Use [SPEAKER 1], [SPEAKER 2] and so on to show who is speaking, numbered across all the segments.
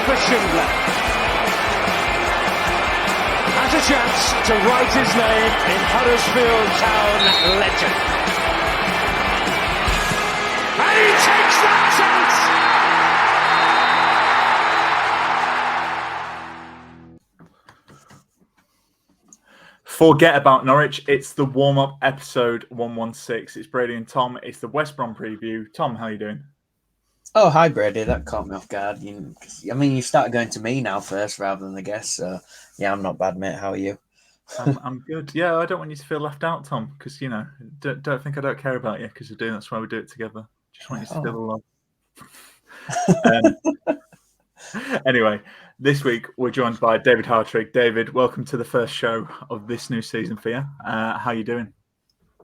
[SPEAKER 1] for Schindler. Has a chance to write his name in Huddersfield Town legend. And he takes that chance!
[SPEAKER 2] Forget about Norwich. It's the warm-up episode 116. It's Brady and Tom. It's the West Brom preview. Tom, how are you doing?
[SPEAKER 3] Oh, hi, Brady. That caught me off guard. You started going to me now first rather than the guest. So, yeah, I'm not bad, mate. How are you?
[SPEAKER 2] I'm good. Yeah, I don't want you to feel left out, Tom, because, don't think I don't care about you because you're doing that's why we do it together. Just want you to feel the love. Anyway, this week we're joined by David Hartrick. David, welcome to the first show of this new season for you. How are you doing?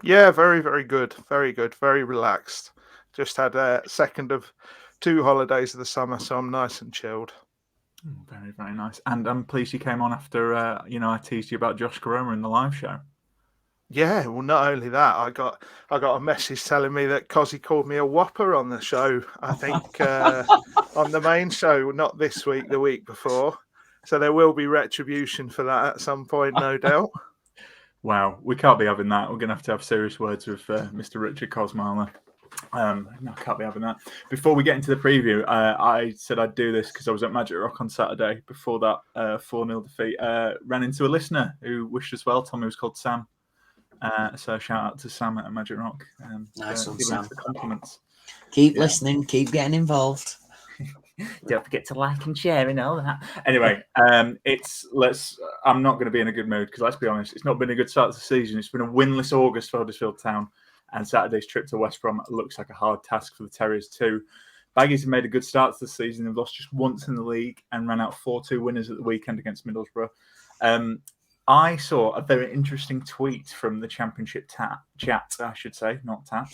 [SPEAKER 4] Yeah, very, very good. Very good. Very relaxed. Just had a second of 2 holidays of the summer, so I'm nice and chilled.
[SPEAKER 2] Very, very nice. And I'm pleased you came on after, I teased you about Josh Coroma in the live show.
[SPEAKER 4] Yeah, well, not only that, I got a message telling me that Cozzy called me a whopper on the show. I think on the main show, not this week, the week before. So there will be retribution for that at some point, no doubt.
[SPEAKER 2] Wow, we can't be having that. We're going to have serious words with Mr. Richard Cosmala. No, I can't be having that. Before we get into the preview, I said I'd do this because I was at Magic Rock on Saturday before that 4-0 defeat. Ran into a listener who wished us well. Tom, who was called Sam. So shout out to Sam at Magic Rock.
[SPEAKER 3] Nice one, Sam.
[SPEAKER 2] Compliments.
[SPEAKER 3] Keep listening. Keep getting involved.
[SPEAKER 2] Don't forget to like and share and all that. Anyway, I'm not going to be in a good mood because let's be honest, it's not been a good start to the season. It's been a winless August for Huddersfield Town, and Saturday's trip to West Brom looks like a hard task for the Terriers too. Baggies have made a good start to the season. They've lost just once in the league and ran out 4-2 winners at the weekend against Middlesbrough. I saw a very interesting tweet from the Championship chat, I should say, not tat.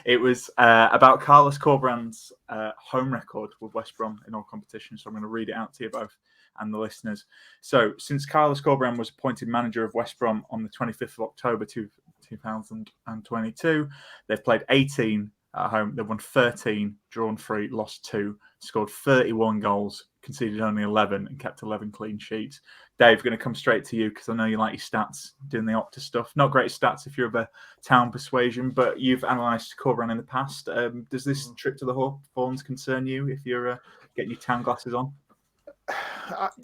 [SPEAKER 2] It was about Carlos Corberán's home record with West Brom in all competitions. So I'm going to read it out to you both and the listeners. So since Carlos Corberán was appointed manager of West Brom on the 25th of October 2022, they've played 18 at home. They've won 13, drawn 3, lost 2, scored 31 goals, conceded only 11 and kept 11 clean sheets. Dave, going to come straight to you because I know you like your stats, doing the Opta stuff. Not great stats if you're of a Town persuasion, but you've analysed Corberán in the past. Does this trip to the Hawthorns concern you if you're getting your Town glasses on?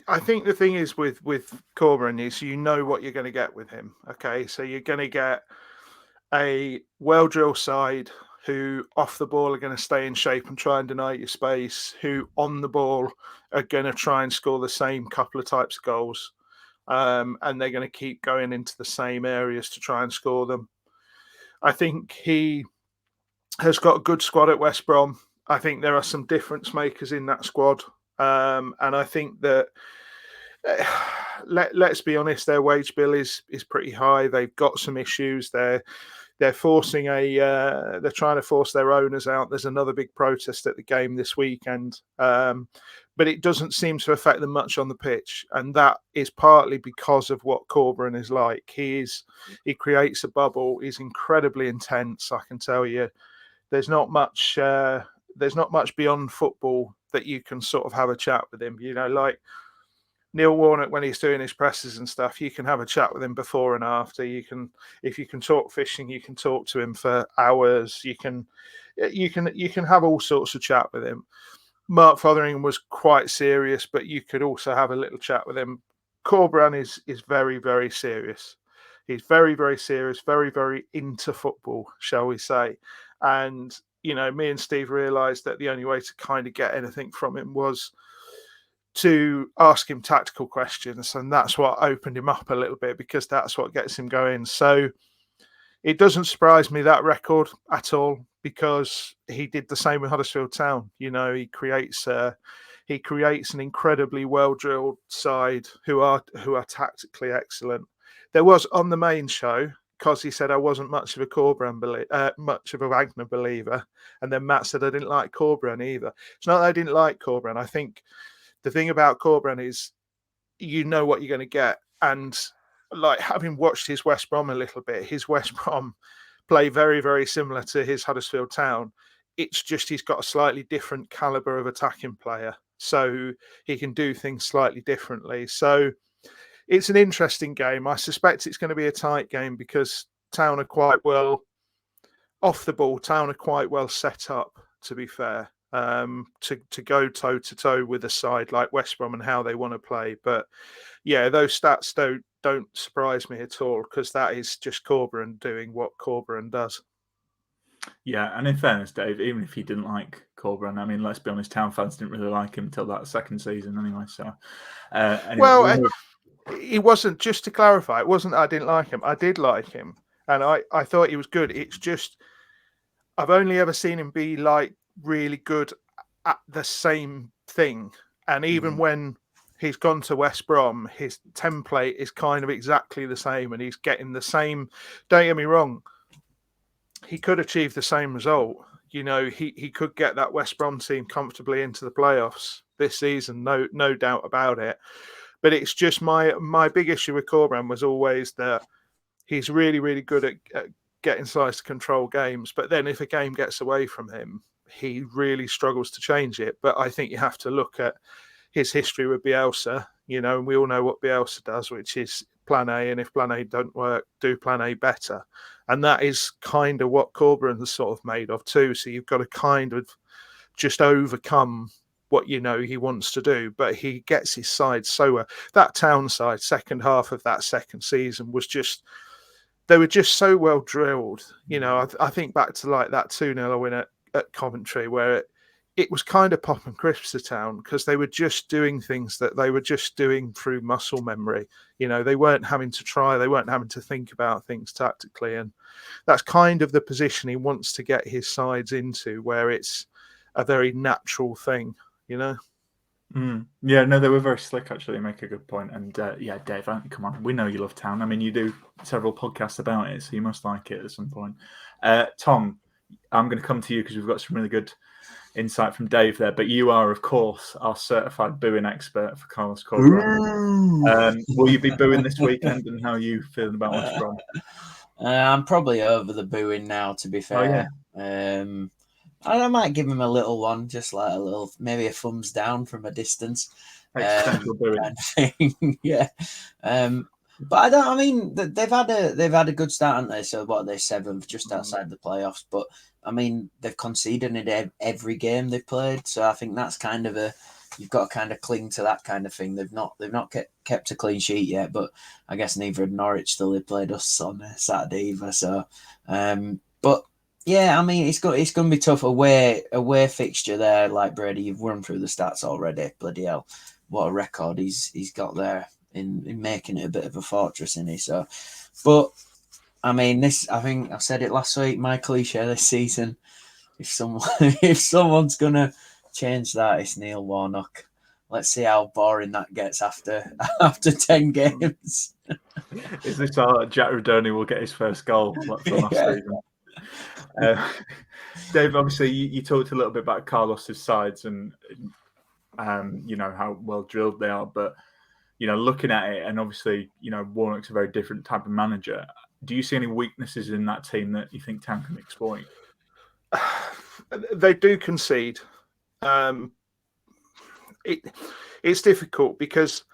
[SPEAKER 4] I think the thing is with Corberán is you know what you're going to get with him. Okay, so you're going to get a well-drilled side who off the ball are going to stay in shape and try and deny you space, who on the ball are going to try and score the same couple of types of goals. And they're going to keep going into the same areas to try and score them. I think he has got a good squad at West Brom. I think there are some difference makers in that squad. And I think that, let's be honest, their wage bill is pretty high. They've got some issues. They're forcing they're trying to force their owners out. There's another big protest at the game this weekend, but it doesn't seem to affect them much on the pitch, and that is partly because of what Corberán is like. He creates a bubble. He's incredibly intense. I can tell you, there's not much beyond football that you can sort of have a chat with him. Like Neil Warnock, when he's doing his presses and stuff, you can have a chat with him before and after. If you can talk fishing, you can talk to him for hours. You can have all sorts of chat with him. Mark Fotheringham was quite serious, but you could also have a little chat with him. Corberán is very, very serious. He's very, very serious, very, very into football, shall we say. And, me and Steve realised that the only way to kind of get anything from him was to ask him tactical questions, and that's what opened him up a little bit because that's what gets him going. So it doesn't surprise me, that record, at all, because he did the same with Huddersfield Town. He creates an incredibly well-drilled side who are tactically excellent. There was on the main show, because he said I wasn't much of a much of a Wagner believer, and then Matt said I didn't like Corberán either. It's not that I didn't like Corberán. I think the thing about Corberán is you know what you're going to get. And like having watched his West Brom a little bit, his West Brom play very, very similar to his Huddersfield Town. It's just he's got a slightly different calibre of attacking player. so he can do things slightly differently. So it's an interesting game. I suspect it's going to be a tight game because Town are quite well off the ball. Town are quite well set up, to be fair, to go toe to toe with a side like West Brom and how they want to play. But yeah, those stats don't surprise me at all, because that is just Corberan doing what Corberan does.
[SPEAKER 2] Yeah, and in fairness, Dave, even if he didn't like Corberan, I mean, let's be honest, Town fans didn't really like him until that second season anyway. So, anyway,
[SPEAKER 4] it wasn't, just to clarify, it wasn't I didn't like him. I did like him, and I thought he was good. It's just I've only ever seen him be like really good at the same thing. And even when he's gone to West Brom, his template is kind of exactly the same, and he's getting the same. Don't get me wrong, he could achieve the same result. You know, he could get that West Brom team comfortably into the playoffs this season, no doubt about it. But it's just my big issue with Corberan was always that he's really, really good at getting sides to control games. But then if a game gets away from him, he really struggles to change it. But I think you have to look at his history with Bielsa, you know, and we all know what Bielsa does, which is plan A, and if plan A don't work, do plan A better. And that is kind of what Corberan's sort of made of too. So you've got to kind of just overcome what you know he wants to do, but he gets his side so well. That Town side, second half of that second season was just, they were just so well drilled. You know, I think back to like that 2-0 win at Coventry, where it was kind of pop and crisp to Town, because they were just doing things that they were just doing through muscle memory. You know, they weren't having to try, they weren't having to think about things tactically. And that's kind of the position he wants to get his sides into, where it's a very natural thing, you know?
[SPEAKER 2] Yeah, no, they were very slick, actually. You make a good point. And yeah, Dave, come on, we know you love Town. I mean, you do several podcasts about it, so you must like it at some point. Tom, I'm going to come to you because we've got some really good insight from Dave there, but you are, of course, our certified booing expert for Carlos Corberan. Will you be booing this weekend, and how are you feeling about West Brom?
[SPEAKER 3] I'm probably over the booing now, to be fair.
[SPEAKER 2] Oh, yeah.
[SPEAKER 3] I might give him a little one, just like a little, maybe a thumbs down from a distance.
[SPEAKER 2] Existential booing.
[SPEAKER 3] Kind of thing. Yeah. But I mean, they've had a good start, haven't they? So what are they, 7th, just outside the playoffs? But I mean, they've conceded in every game they've played, so I think that's kind of you've got to kind of cling to that kind of thing. They've not kept a clean sheet yet, but I guess neither had Norwich till they played us on Saturday either. So, but yeah, I mean, it's going to be tough away fixture there. Like Brady, you've run through the stats already. Bloody hell, what a record he's got there in making it a bit of a fortress, isn't he? So, but I mean, I think I said it last week. My cliche this season: if someone's gonna change that, it's Neil Warnock. Let's see how boring that gets after 10 games.
[SPEAKER 2] Is this our Jack Rodoni will get his first goal from last season? Dave, obviously, you talked a little bit about Carlos's sides and you know how well drilled they are, but you know, looking at it, and obviously, you know, Warnock's a very different type of manager. Do you see any weaknesses in that team that you think Town can exploit?
[SPEAKER 4] They do concede. It's difficult, because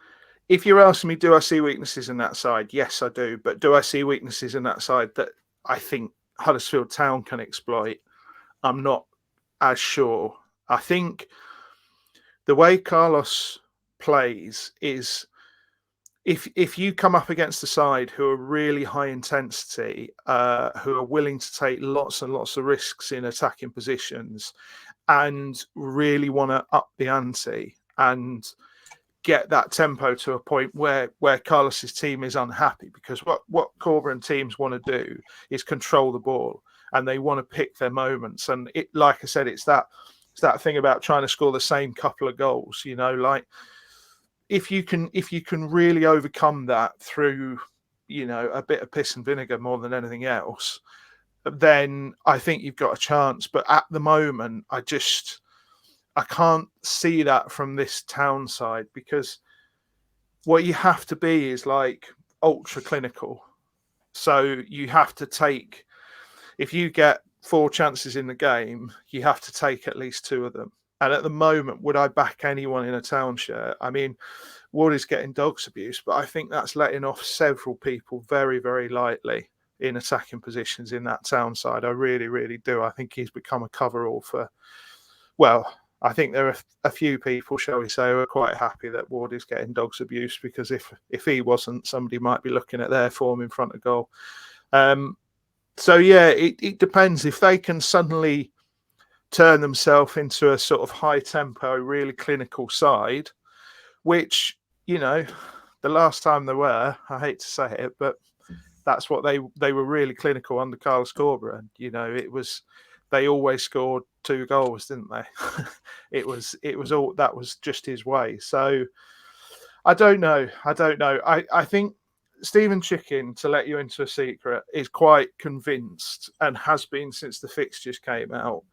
[SPEAKER 4] if you're asking me, do I see weaknesses in that side? Yes, I do. But do I see weaknesses in that side that I think Huddersfield Town can exploit? I'm not as sure. I think the way Carlos plays is, if you come up against a side who are really high intensity, who are willing to take lots and lots of risks in attacking positions, and really want to up the ante and get that tempo to a point where Carlos's team is unhappy, because what Corberan teams want to do is control the ball, and they want to pick their moments. And it, like I said, it's that thing about trying to score the same couple of goals. You know, like if you can really overcome that through, you know, a bit of piss and vinegar more than anything else, then I think you've got a chance. But at the moment, I can't see that from this Town side, because what you have to be is like ultra clinical. So you have to take, if you get 4 chances in the game, you have to take at least 2 of them. And at the moment, would I back anyone in a Town shirt? I mean, Ward is getting dogs abuse, but I think that's letting off several people very, very lightly in attacking positions in that Town side. I really, really do. I think he's become a coverall for, well, I think there are a few people, shall we say, who are quite happy that Ward is getting dogs abuse, because if he wasn't, somebody might be looking at their form in front of goal. So, yeah, it depends. If they can suddenly turn themselves into a sort of high-tempo, really clinical side, which, you know, the last time they were, I hate to say it, but that's what they were really clinical under Carlos Corberán. And, you know, they always scored 2 goals, didn't they? it was all, that was just his way. So I don't know. I think Stephen Chicken, to let you into a secret, is quite convinced, and has been since the fixtures came out,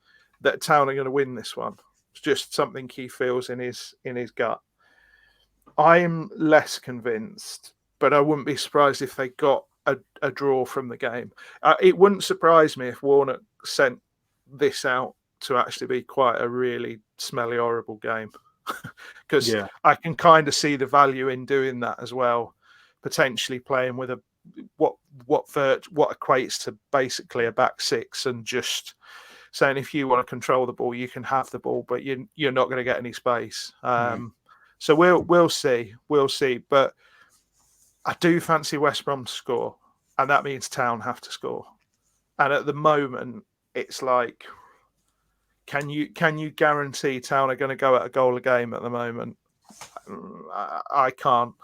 [SPEAKER 4] that Town are going to win this one. It's just something he feels in his gut. I'm less convinced, but I wouldn't be surprised if they got a draw from the game. It wouldn't surprise me if Warnock sent this out to actually be quite a really smelly, horrible game, because I can kind of see the value in doing that as well. Potentially playing with what equates to basically a back six, and just saying, if you want to control the ball, you can have the ball, but you're not going to get any space. So we'll see. But I do fancy West Brom to score, and that means Town have to score. And at the moment, it's like, can you guarantee Town are going to go at a goal a game at the moment? I can't.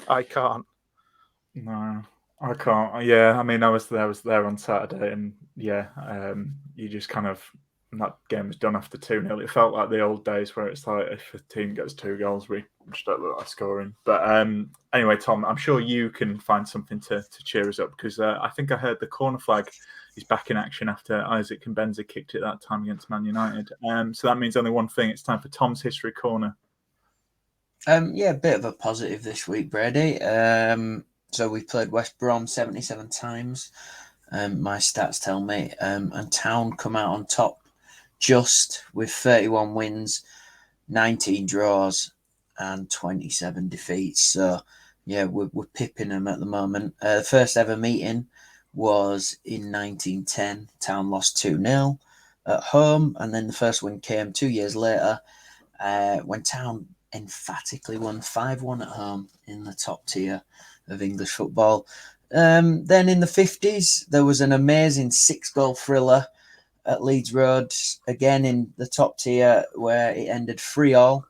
[SPEAKER 4] I can't.
[SPEAKER 2] No, I can't. Yeah, I mean, I was there on Saturday, and you just kind of, that game was done after 2-0. It felt like the old days where it's like, if a team gets 2 goals, we just don't look like scoring. But anyway, Tom, I'm sure you can find something to cheer us up, because I think I heard the corner flag is back in action after Isaac Mbenza kicked it that time against Man United. So that means only one thing. It's time for Tom's History Corner.
[SPEAKER 3] A bit of a positive this week, Brady. So we played West Brom 77 times. My stats tell me. And Town come out on top just with 31 wins, 19 draws, and 27 defeats. So, yeah, we're pipping them at the moment. The first ever meeting was in 1910. Town lost 2-0 at home, and then the first win came 2 years later when Town emphatically won 5-1 at home in the top tier of English football. Then in the 50s, there was an amazing 6-goal thriller at Leeds Road, again in the top tier, where it ended 3-3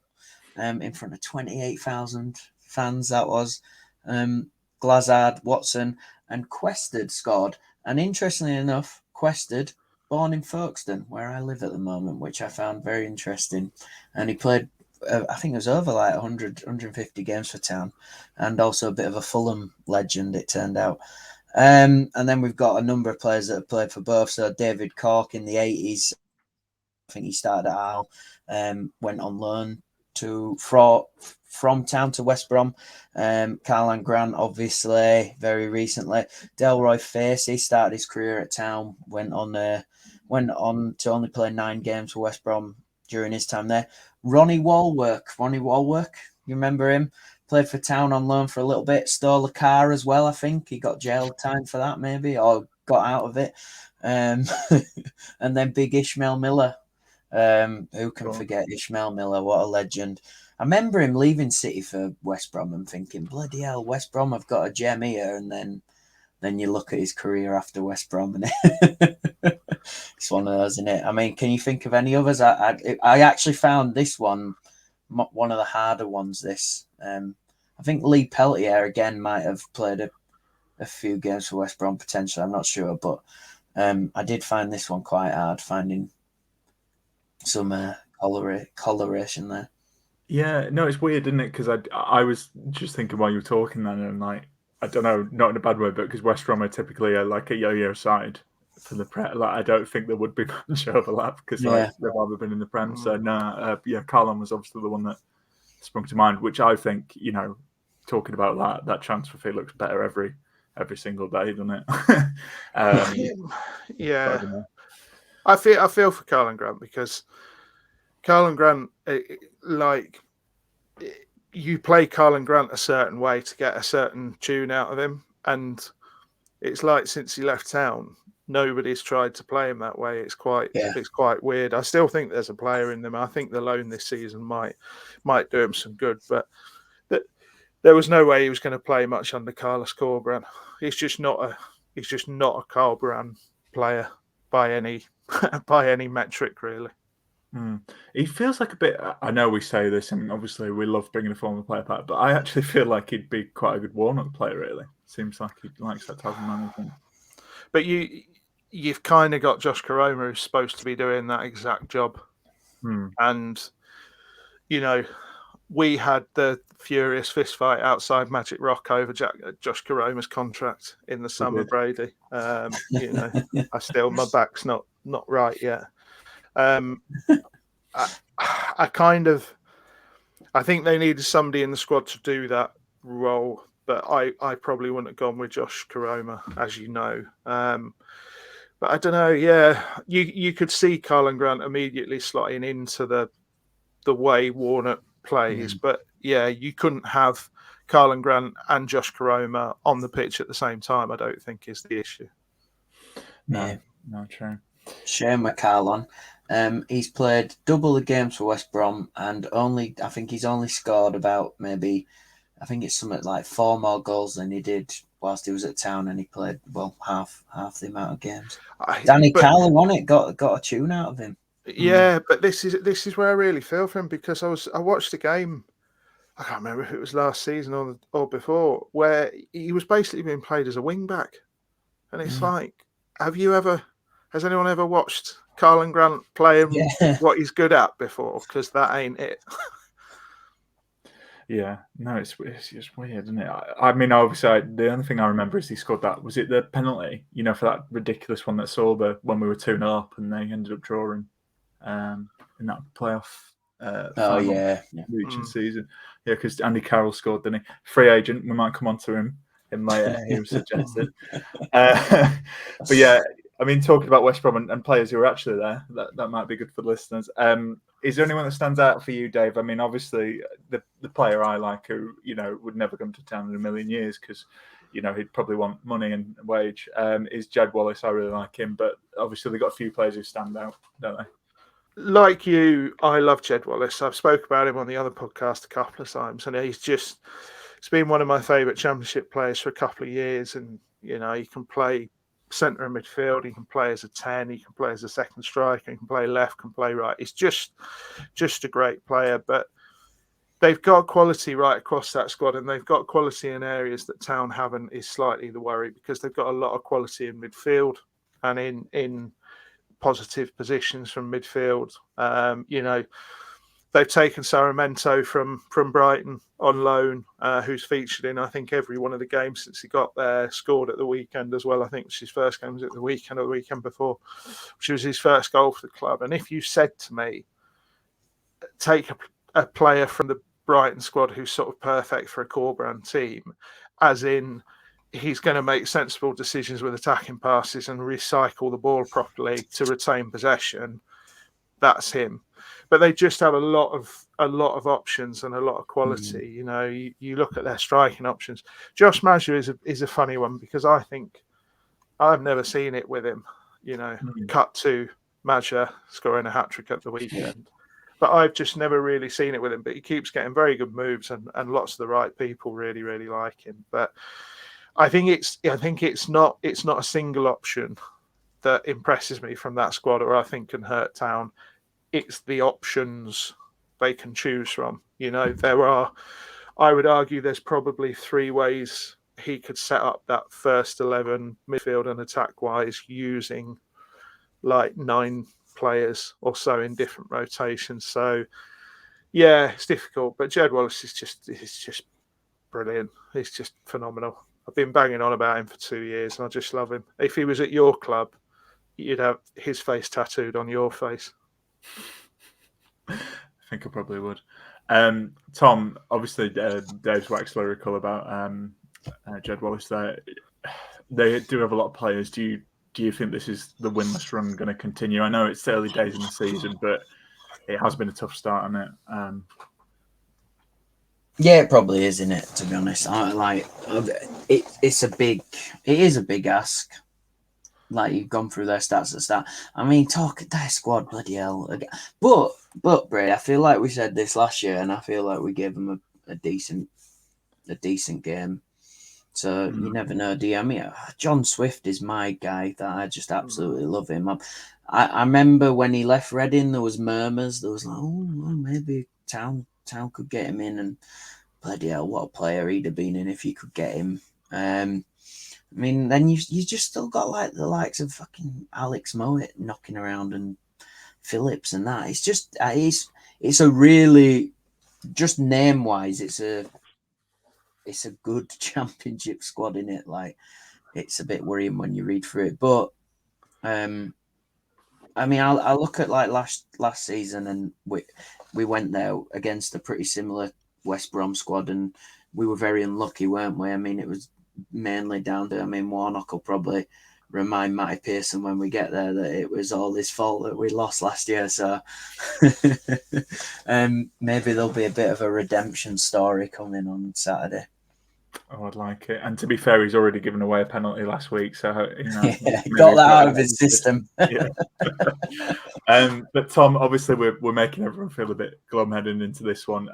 [SPEAKER 3] in front of 28,000 fans. That was Glazard, Watson, and Quested scored. And interestingly enough, Quested, born in Folkestone, where I live at the moment, which I found very interesting. And he played, I think it was over like 100, 150 games for Town, and also a bit of a Fulham legend, it turned out. And then we've got a number of players that have played for both. So David Cork in the 80s, I think he started at Arsenal, went on loan from Town to West Brom. Karlan Grant, obviously, very recently. Delroy Facey started his career at Town, went on to only play 9 games for West Brom during his time there. Ronnie Walwork, you remember him? Played for Town on loan for a little bit. Stole a car as well, I think. He got jail time for that, maybe, or got out of it. And then big Ishmael Miller. Who can forget Ishmael Miller? What a legend. I remember him leaving City for West Brom and thinking, bloody hell, West Brom have got a gem here. And then you look at his career after West Brom, and it's one of those, isn't it? I mean, can you think of any others? I actually found this one of the harder ones. I think Lee Peltier again might have played a few games for West Brom potentially. I'm not sure, but I did find this one quite hard, finding some coloration there.
[SPEAKER 2] Yeah, no, it's weird, isn't it? Because I was just thinking while you were talking then, and like, I don't know, not in a bad way, but because West Brom are typically like a yo-yo side for the Prem. Like, I don't think there would be much overlap, because they've either been in the Prem. So Karlan was obviously the one that sprung to mind, which I think, you know, talking about that transfer fee looks better every single day, doesn't it?
[SPEAKER 4] Yeah. I feel for Karlan Grant, because Karlan Grant, you play Karlan Grant a certain way to get a certain tune out of him, and it's like since he left town, nobody's tried to play him that way. It's quite weird. I still think there's a player in them. I think the loan this season might do him some good, but there was no way he was going to play much under Carlos Corberán. He's just not a Corberán player by any metric, really.
[SPEAKER 2] He feels like a bit. I know we say this, and obviously we love bringing a former player back, but I actually feel like he'd be quite a good warm-up player. Really, seems like he likes that type of management.
[SPEAKER 4] But you've kind of got Josh Koroma, who's supposed to be doing that exact job, and we had the furious fist fight outside Magic Rock over Josh Koroma's contract in the summer, Brady. I still, my back's not right yet. I think they needed somebody in the squad to do that role, but I probably wouldn't have gone with Josh Koroma, as you know. But I don't know. Yeah, you could see Karlan Grant immediately slotting into the way Warnock plays, but yeah, you couldn't have Karlan Grant and Josh Koroma on the pitch at the same time. I don't think is the issue.
[SPEAKER 2] No, true.
[SPEAKER 3] Shane McCarlon. He's played double the games for West Brom, and I think he's only scored about I think it's something like 4 more goals than he did whilst he was at town, and he played half the amount of games. Danny Carlin won it, got a tune out of him.
[SPEAKER 4] Yeah, but this is where I really feel for him, because I watched a game, I can't remember if it was last season or before, where he was basically being played as a wing back, and it's like, has anyone ever watched Karlan Grant play him what he's good at before? Because that ain't it.
[SPEAKER 2] Yeah, no, it's just weird, isn't it? I mean, obviously, the only thing I remember is he scored that. Was it the penalty? For that ridiculous one that saw when we were 2-0 up and they ended up drawing in that playoff. Reaching season. Yeah, because Andy Carroll scored, didn't he? Free agent. We might come on to him later. He was suggested. But yeah, I mean, talking about West Brom and players who are actually there, that might be good for the listeners. Is there anyone that stands out for you, Dave? I mean, obviously, the player I like who, would never come to town in a million years because, he'd probably want money and wage, is Jed Wallace. I really like him. But obviously, they've got a few players who stand out, don't they?
[SPEAKER 4] Like you, I love Jed Wallace. I've spoke about him on the other podcast a couple of times, and it's been one of my favourite Championship players for a couple of years. And, he can play centre and midfield, he can play as a 10, he can play as a second striker, he can play left, can play right. He's just a great player, but they've got quality right across that squad, and they've got quality in areas that Town haven't, is slightly the worry, because they've got a lot of quality in midfield and in positive positions from midfield. They've taken Sarmiento from Brighton on loan, who's featured in, I think, every one of the games since he got there, scored at the weekend as well. I think it was his first game was at the weekend or the weekend before, which was his first goal for the club. And if you said to me, take a player from the Brighton squad who's sort of perfect for a Corberán team, as in he's going to make sensible decisions with attacking passes and recycle the ball properly to retain possession, that's him. But they just have a lot of options and a lot of quality. You look at their striking options. Josh Maja is a funny one, because I think I've never seen it with him. Cut to Maja scoring a hat-trick at the weekend. But I've just never really seen it with him. But he keeps getting very good moves, and lots of the right people really, really like him. But I think it's not a single option that impresses me from that squad, or I think can hurt Town. It's the options they can choose from. I would argue there's probably 3 ways he could set up that first 11 midfield and attack wise, using like 9 players or so in different rotations. So yeah, it's difficult, but Jed Wallace is just brilliant. He's just phenomenal. I've been banging on about him for 2 years, and I just love him. If he was at your club, you'd have his face tattooed on your face.
[SPEAKER 2] I think I probably would. Tom, obviously, Dave's waxed lyrical about Jed Wallace there. They do have a lot of players. Do you think this is the winless run going to continue? I know it's early days in the season, but it has been a tough start, hasn't it?
[SPEAKER 3] Yeah, it probably is, isn't it? To be honest, it is a big ask. Like, you've gone through their stats at the start. I mean, talk their squad, bloody hell. But Bray, I feel like we said this last year, and I feel like we gave them a decent game. So you never know, do you? I mean, John Swift is my guy that I just absolutely love him. I remember when he left Reading, there was murmurs. There was like, oh, well, maybe Town could get him in, and bloody hell, what a player he'd have been in if you could get him. I mean, then you just still got like the likes of fucking Alex Mowat knocking around and Phillips and that. It's just it's a really, just name wise, it's a good championship squad, in it. Like, it's a bit worrying when you read through it, but I mean, I look at like last season, and we went there against a pretty similar West Brom squad, and we were very unlucky, weren't we? I mean, it was mainly down to, Warnock will probably remind Matty Pearson when we get there that it was all his fault that we lost last year. So maybe there'll be a bit of a redemption story coming on Saturday.
[SPEAKER 2] Oh, I'd like it. And to be fair, he's already given away a penalty last week, so
[SPEAKER 3] got that out of his system.
[SPEAKER 2] Yeah. But Tom, obviously, we're making everyone feel a bit glum heading into this one.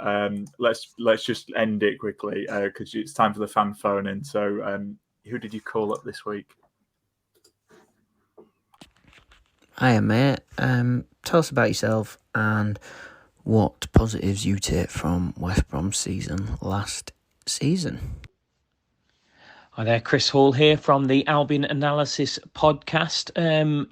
[SPEAKER 2] Let's just end it quickly because it's time for the fan phone in. So, who did you call up this week?
[SPEAKER 5] Hiya, mate. Tell us about yourself and what positives you take from West Brom's season last season.
[SPEAKER 6] Hi there, Chris Hall here from the Albion Analysis podcast,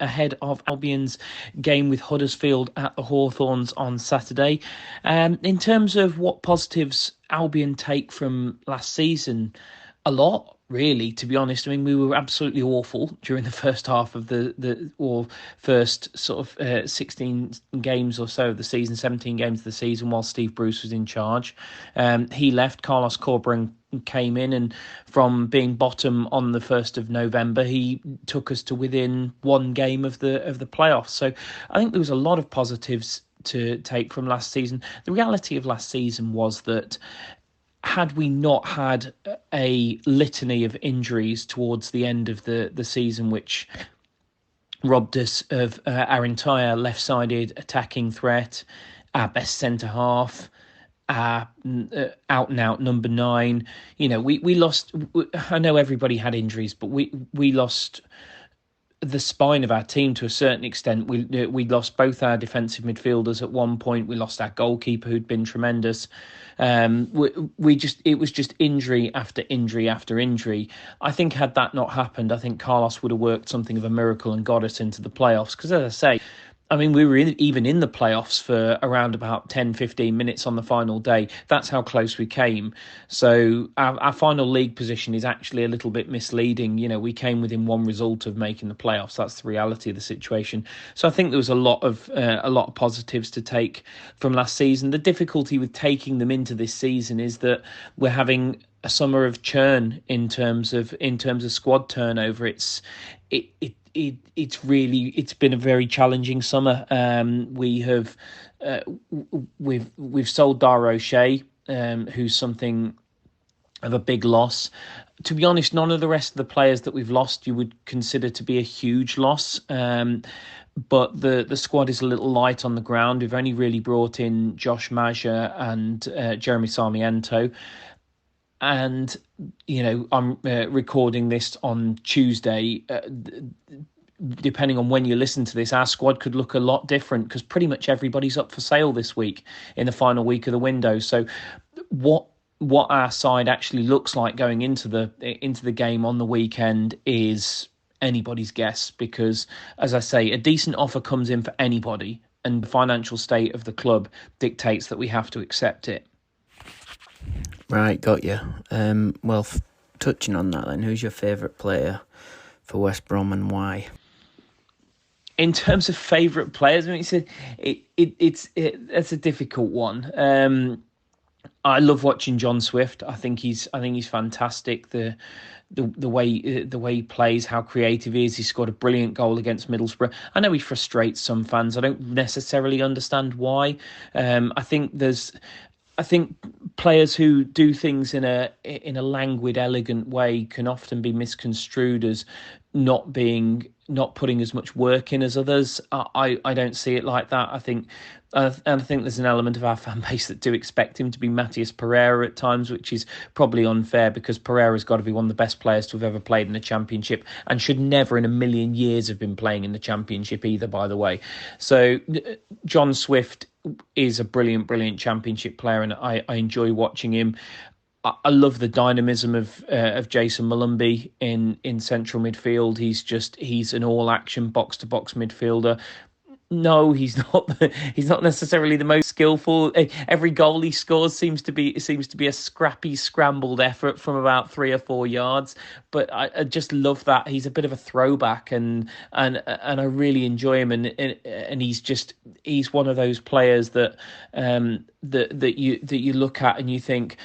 [SPEAKER 6] ahead of Albion's game with Huddersfield at the Hawthorns on Saturday. In terms of what positives Albion take from last season, a lot, really, to be honest. I mean, we were absolutely awful during the first half of or first sort of 16 games or so of the season, 17 games of the season, while Steve Bruce was in charge. He left, Carlos Corberán came in, and from being bottom on the 1st of November, he took us to within one game of the playoffs. So I think there was a lot of positives to take from last season. The reality of last season was that had we not had a litany of injuries towards the end of the season, which robbed us of our entire left-sided attacking threat, our best centre-half, out-and-out number 9. We lost. I know everybody had injuries, but we lost the spine of our team to a certain extent. We lost both our defensive midfielders at one point. We lost our goalkeeper, who'd been tremendous. It was just injury after injury after injury. I think had that not happened, I think Carlos would have worked something of a miracle and got us into the playoffs. Because as I say, I mean, we were even in the playoffs for around about 10, 15 minutes on the final day. That's how close we came. So our final league position is actually a little bit misleading. We came within one result of making the playoffs. That's the reality of the situation. So I think there was a lot of positives to take from last season. The difficulty with taking them into this season is that we're having a summer of churn in terms of squad turnover. It's been a very challenging summer. We've sold Dar O'Shea, who's something of a big loss. To be honest, none of the rest of the players that we've lost you would consider to be a huge loss. But the squad is a little light on the ground. We've only really brought in Josh Maja and Jeremy Sarmiento. And, I'm recording this on Tuesday. Depending on when you listen to this, our squad could look a lot different because pretty much everybody's up for sale this week in the final week of the window. So what our side actually looks like going into the game on the weekend is anybody's guess, because, as I say, a decent offer comes in for anybody, and the financial state of the club dictates that we have to accept it.
[SPEAKER 5] Right, got you. Touching on that then, who's your favourite player for West Brom and why?
[SPEAKER 6] In terms of favourite players, I mean, it's a difficult one. I love watching John Swift. I think he's fantastic. The way he plays, how creative he is. He scored a brilliant goal against Middlesbrough. I know he frustrates some fans. I don't necessarily understand why. I think players who do things in a languid, elegant way can often be misconstrued as not putting as much work in as others. I don't see it like that. I think there's an element of our fan base that do expect him to be Matías Pereira at times, which is probably unfair because Pereira's got to be one of the best players to have ever played in the Championship and should never in a million years have been playing in the Championship either, by the way. So John Swift is a brilliant Championship player, and I enjoy watching him. I love the dynamism of Jason Molumby in central midfield. He's an all-action box-to-box midfielder. No, he's not necessarily the most skillful. Every goal he scores seems to be a scrappy, scrambled effort from about 3 or 4 yards. But I just love that he's a bit of a throwback, and I really enjoy him. And he's one of those players that you look at and you think,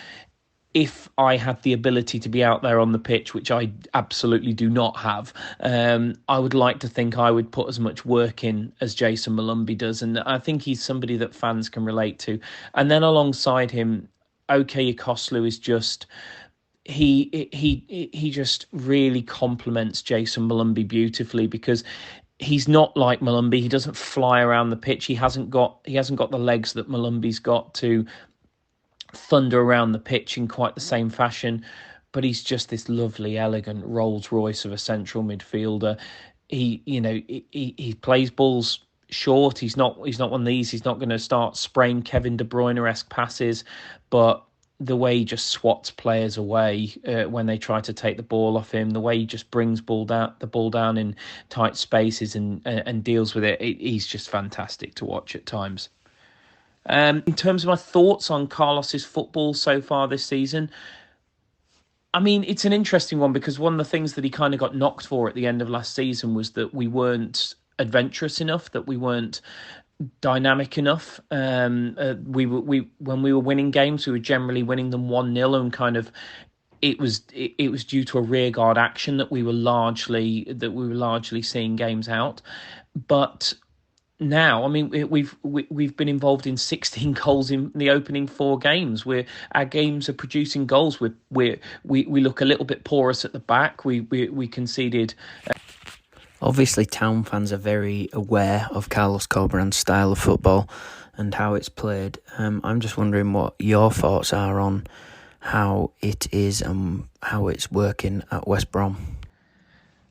[SPEAKER 6] if I had the ability to be out there on the pitch, which I absolutely do not have, I would like to think I would put as much work in as Jason Molumby does. And I think he's somebody that fans can relate to. And then alongside him, OK Yokoslu is just... He just really complements Jason Molumby beautifully, because he's not like Molumby. He doesn't fly around the pitch. He hasn't got the legs that Molumby's got to thunder around the pitch in quite the same fashion, but he's just this lovely, elegant Rolls Royce of a central midfielder. He plays balls short. He's not one of these. He's not going to start spraying Kevin De Bruyne-esque passes, but the way he just swats players away when they try to take the ball off him, the way he just brings the ball down in tight spaces and deals with it, he's just fantastic to watch at times. In terms of my thoughts on Carlos's football so far this season, I mean, it's an interesting one, because one of the things that he kind of got knocked for at the end of last season was that we weren't adventurous enough, that we weren't dynamic enough. When we were winning games, we were generally winning them 1-0, and kind of it was due to a rearguard action that we were largely seeing games out. But now, I mean, we've been involved in 16 goals in the opening 4 games. Our games are producing goals. We look a little bit porous at the back. We conceded.
[SPEAKER 5] Obviously, Town fans are very aware of Carlos Corberán's style of football and how it's played. I'm just wondering what your thoughts are on how it is and how it's working at West Brom.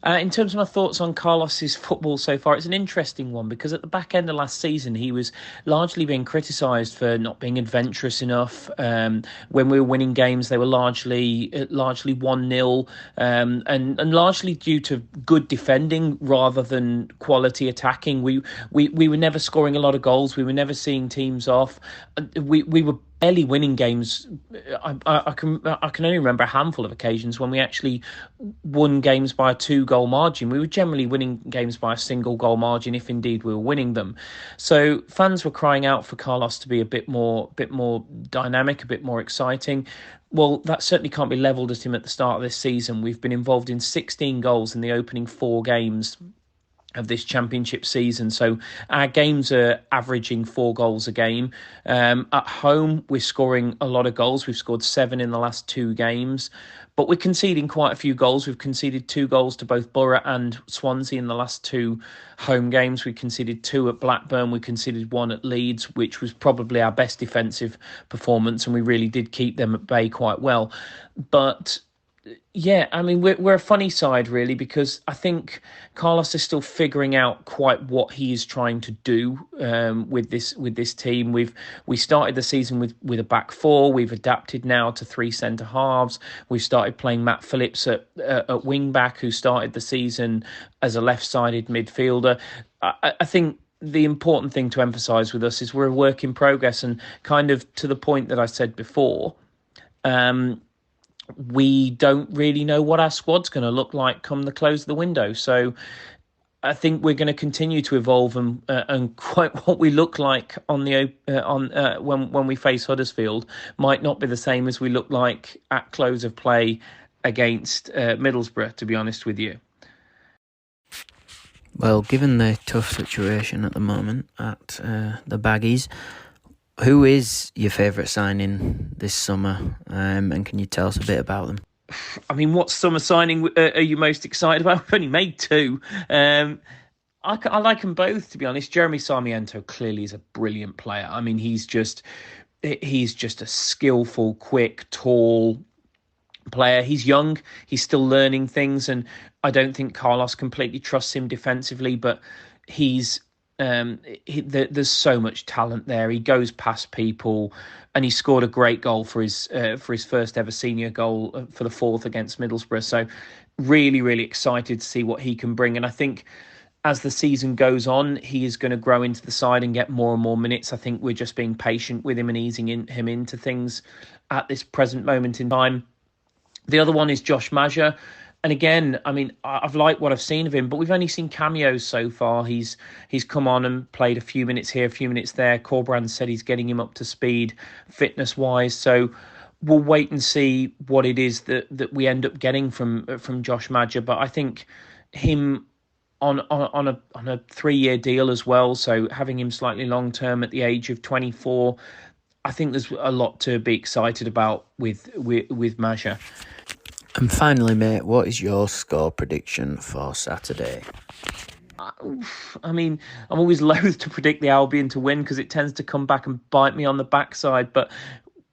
[SPEAKER 6] In terms of my thoughts on Carlos's football so far, it's an interesting one, because at the back end of last season, he was largely being criticised for not being adventurous enough. When we were winning games, they were largely 1-0, and largely due to good defending rather than quality attacking. We were never scoring a lot of goals. We were never seeing teams off. We were barely winning games. I can only remember a handful of occasions when we actually won games by a 2-goal margin. We were generally winning games by a single goal margin, if indeed we were winning them. So fans were crying out for Carlos to be a bit more dynamic, a bit more exciting. Well, that certainly can't be levelled at him at the start of this season. We've been involved in 16 goals in the opening 4 games of this Championship season. So our games are averaging 4 goals a game. At home, we're scoring a lot of goals. We've scored 7 in the last 2 games, but we're conceding quite a few goals. We've conceded 2 goals to both Borough and Swansea in the last 2 home games. We conceded 2 at Blackburn. We conceded 1 at Leeds, which was probably our best defensive performance, and we really did keep them at bay quite well. But yeah, I mean, we're a funny side, really, because I think Carlos is still figuring out quite what he is trying to do with this team. We started the season with a back 4. We've adapted now to 3 centre halves. We've started playing Matt Phillips at wing back, who started the season as a left-sided midfielder. I think the important thing to emphasise with us is we're a work in progress, and kind of to the point that I said before. We don't really know what our squad's going to look like come the close of the window. So I think we're going to continue to evolve and quite what we look like on the when we face Huddersfield might not be the same as we look like at close of play against Middlesbrough, to be honest with you.
[SPEAKER 5] Well, given the tough situation at the moment at the Baggies, who is your favourite signing this summer? And can you tell us a bit about them?
[SPEAKER 6] I mean, what summer signing are you most excited about? We've only made two. I like them both, to be honest. Jeremy Sarmiento clearly is a brilliant player. I mean, he's just a skillful, quick, tall player. He's young. He's still learning things, and I don't think Carlos completely trusts him defensively. But there's so much talent there. He goes past people, and he scored a great goal for his first ever senior goal for the fourth against Middlesbrough. So really, really excited to see what he can bring. And I think as the season goes on, he is going to grow into the side and get more and more minutes. I think we're just being patient with him and easing him into things at this present moment in time. The other one is Josh Maja. And again, I mean, I've liked what I've seen of him, but we've only seen cameos so far. He's come on and played a few minutes here, a few minutes there. Corbrand said he's getting him up to speed fitness-wise. So we'll wait and see what it is that we end up getting from Josh Maja. But I think him on a 3-year deal as well, so having him slightly long-term at the age of 24, I think there's a lot to be excited about with Maja.
[SPEAKER 5] And finally, mate, what is your score prediction for Saturday?
[SPEAKER 6] I mean, I'm always loath to predict the Albion to win because it tends to come back and bite me on the backside. But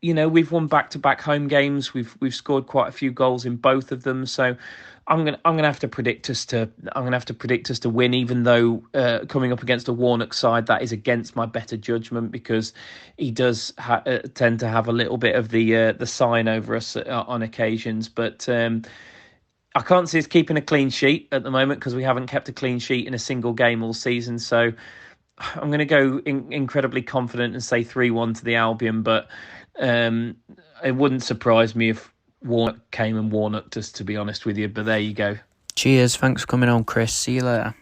[SPEAKER 6] we've won back-to-back home games. We've scored quite a few goals in both of them. So I'm gonna have to predict us to win, even though coming up against a Warnock side that is against my better judgment, because he does tend to have a little bit of the sign over us on occasions. But I can't see us keeping a clean sheet at the moment because we haven't kept a clean sheet in a single game all season. So I'm going to go incredibly confident and say 3-1 to the Albion. But it wouldn't surprise me if Warnock came and Warnocked us, to be honest with you. But there you go.
[SPEAKER 5] Cheers. Thanks for coming on, Chris. See you later.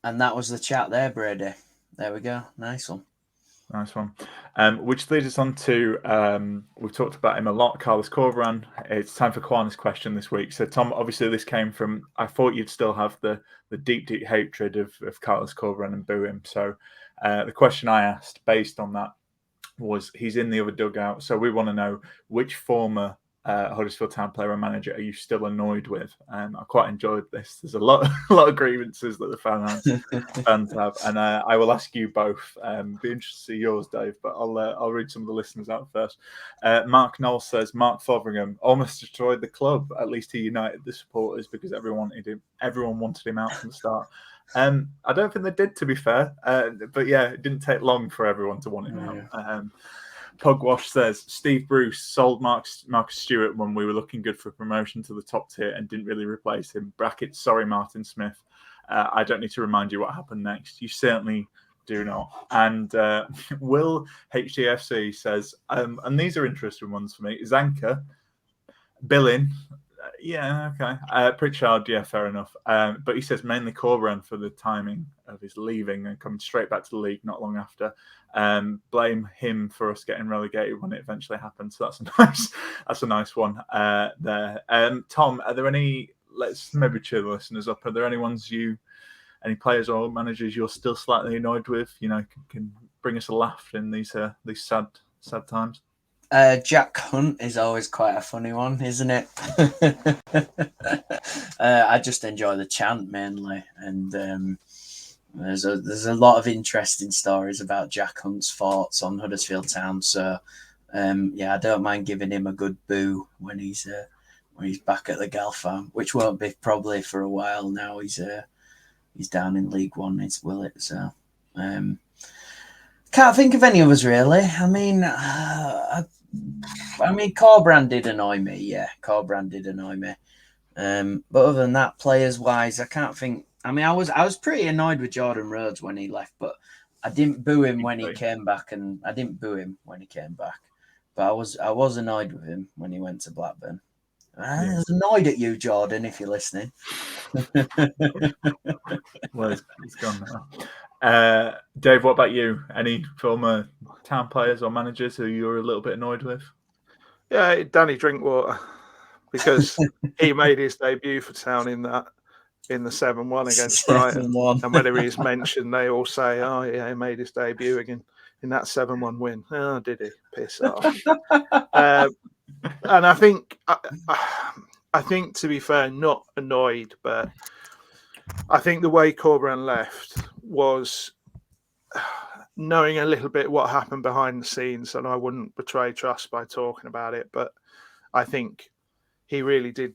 [SPEAKER 3] And that was the chat there, Brady. There we go. Nice one.
[SPEAKER 2] Nice one. Which leads us on to, we've talked about him a lot, Carlos Corberán. It's time for Kwana's question this week. So, Tom, obviously this came from, I thought you'd still have the deep, deep hatred of Carlos Corberán and boo him. So the question I asked based on that was, he's in the other dugout. So we want to know, which former Huddersfield Town player or manager are you still annoyed with? I quite enjoyed this. There's a lot of grievances that the fans have, and I will ask you both. Be interested to see yours, Dave, but I'll read some of the listeners out first. Mark Knoll says, Mark Fotheringham almost destroyed the club. At least he united the supporters because everyone wanted him out from the start. I don't think they did, to be fair, but yeah, it didn't take long for everyone to want him out. Pugwash says, Steve Bruce sold Marcus Stewart when we were looking good for promotion to the top tier and didn't really replace him. Brackets, sorry, Martin Smith. I don't need to remind you what happened next. You certainly do not. And Will HDFC says, and these are interesting ones for me. Zanka, Billin, yeah, okay. Pritchard, yeah, fair enough. But he says mainly Corberán for the timing of his leaving and coming straight back to the league not long after. Blame him for us getting relegated when it eventually happened. So that's a nice one there. Tom, are there any? Let's maybe cheer the listeners up. Are there any players or managers you're still slightly annoyed with? Can bring us a laugh in these sad times.
[SPEAKER 3] Jack Hunt is always quite a funny one, isn't it? I just enjoy the chant mainly, and there's a lot of interesting stories about Jack Hunt's thoughts on Huddersfield Town. So yeah, I don't mind giving him a good boo when he's back at the Gal Farm, which won't be probably for a while now. He's down in League One, will it? So can't think of any others really. I mean, Corberán did annoy me. Yeah, Corberán did annoy me. But other than that, players wise, I can't think. I mean, I was pretty annoyed with Jordan Rhodes when he left, but I didn't boo him when he came back, and I didn't boo him when he came back. But I was annoyed with him when he went to Blackburn. I was annoyed at you, Jordan, if you're listening.
[SPEAKER 2] Well, it's gone now. Dave, what about you? Any former Town players or managers who you were a little bit annoyed with?
[SPEAKER 4] Yeah, Danny Drinkwater, because he made his debut for Town in the 7-1 against Brighton.
[SPEAKER 3] 7-1.
[SPEAKER 4] And whenever he's mentioned, they all say, "Oh yeah, he made his debut again in that 7-1 win." Oh, did he? Piss off. And I think, to be fair, not annoyed, but I think the way Corberán left was knowing a little bit what happened behind the scenes, and I wouldn't betray trust by talking about it, but I think he really did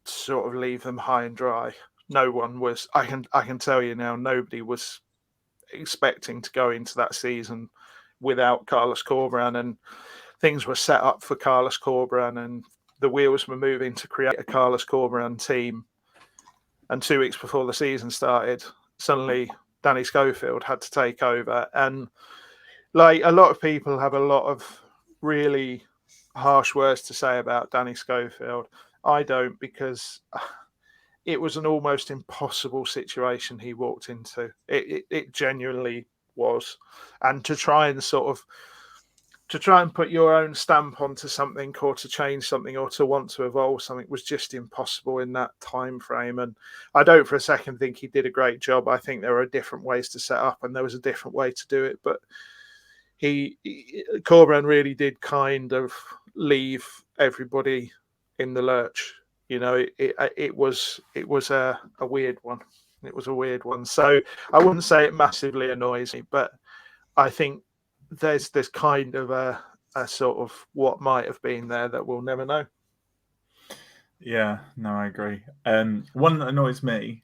[SPEAKER 4] sort of leave them high and dry. No one was, I can tell you now, nobody was expecting to go into that season without Carlos Corberán, and things were set up for Carlos Corberán, and the wheels were moving to create a Carlos Corberán team. And 2 weeks before the season started, suddenly Danny Schofield had to take over. And like, a lot of people have a lot of really harsh words to say about Danny Schofield. I don't, because it was an almost impossible situation he walked into. It genuinely was. And to try and put your own stamp onto something, or to change something, or to want to evolve something, was just impossible in that time frame. And I don't for a second think he did a great job. I think there are different ways to set up, and there was a different way to do it. But Corberán really did kind of leave everybody in the lurch. You know, it was a weird one. It was a weird one. So I wouldn't say it massively annoys me, but I think there's kind of a sort of what might have been there that we'll never know.
[SPEAKER 2] Yeah, no, I agree. One that annoys me,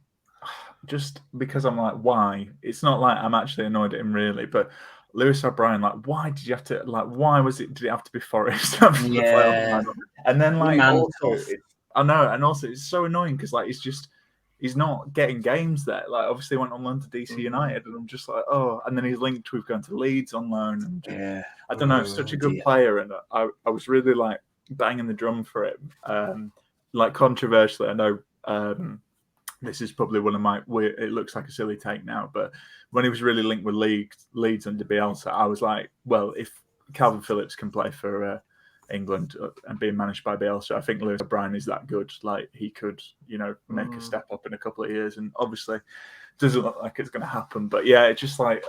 [SPEAKER 2] just because I'm like, why? It's not like I'm actually annoyed at him really, but Lewis O'Brien, like, why did you have to, like, why was it, did it have to be Forest?
[SPEAKER 3] Yeah.
[SPEAKER 2] And then, like, also,
[SPEAKER 3] tough.
[SPEAKER 2] I know, and also it's so annoying because, like, he's not getting games there. Like, obviously, he went on loan to DC United, and I'm just like, oh. And then he's linked with going to Leeds on loan. And just, I don't know, such a good player, and I was really like banging the drum for him. Like, controversially, I know this is probably one of my weird, it looks like a silly take now, but when he was really linked with Leeds under Bielsa, I was like, well, if Calvin Phillips can play for England and being managed by Bielsa, I think Lewis O'Brien is that good. Like, he could, make a step up in a couple of years, and obviously it doesn't look like it's going to happen. But yeah, it's just like,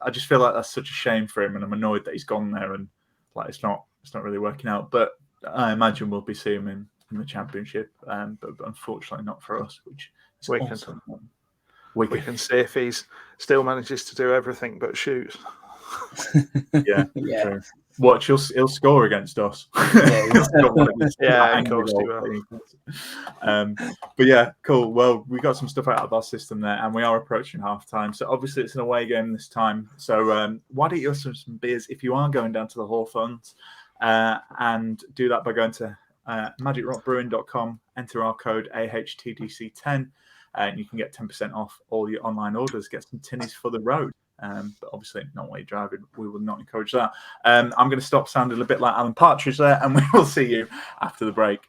[SPEAKER 2] I just feel like that's such a shame for him, and I'm annoyed that he's gone there, and like it's not really working out. But I imagine we'll be seeing him in the Championship, but unfortunately not for us, which is awesome. We
[SPEAKER 4] can see if he's still manages to do everything but shoot.
[SPEAKER 2] Yeah. True. Watch, he'll score against us.
[SPEAKER 4] Yeah, of course he will.
[SPEAKER 2] But yeah, cool. Well, we got some stuff out of our system there, and we are approaching half time. So obviously it's an away game this time. So why don't you have some beers if you are going down to the Hawthorns, and do that by going to magicrockbrewing.com, enter our code AHTDC10, and you can get 10% off all your online orders. Get some tinnies for the road. But obviously not while you're driving. We will not encourage that. I'm going to stop sounding a bit like Alan Partridge there, and we will see you after the break.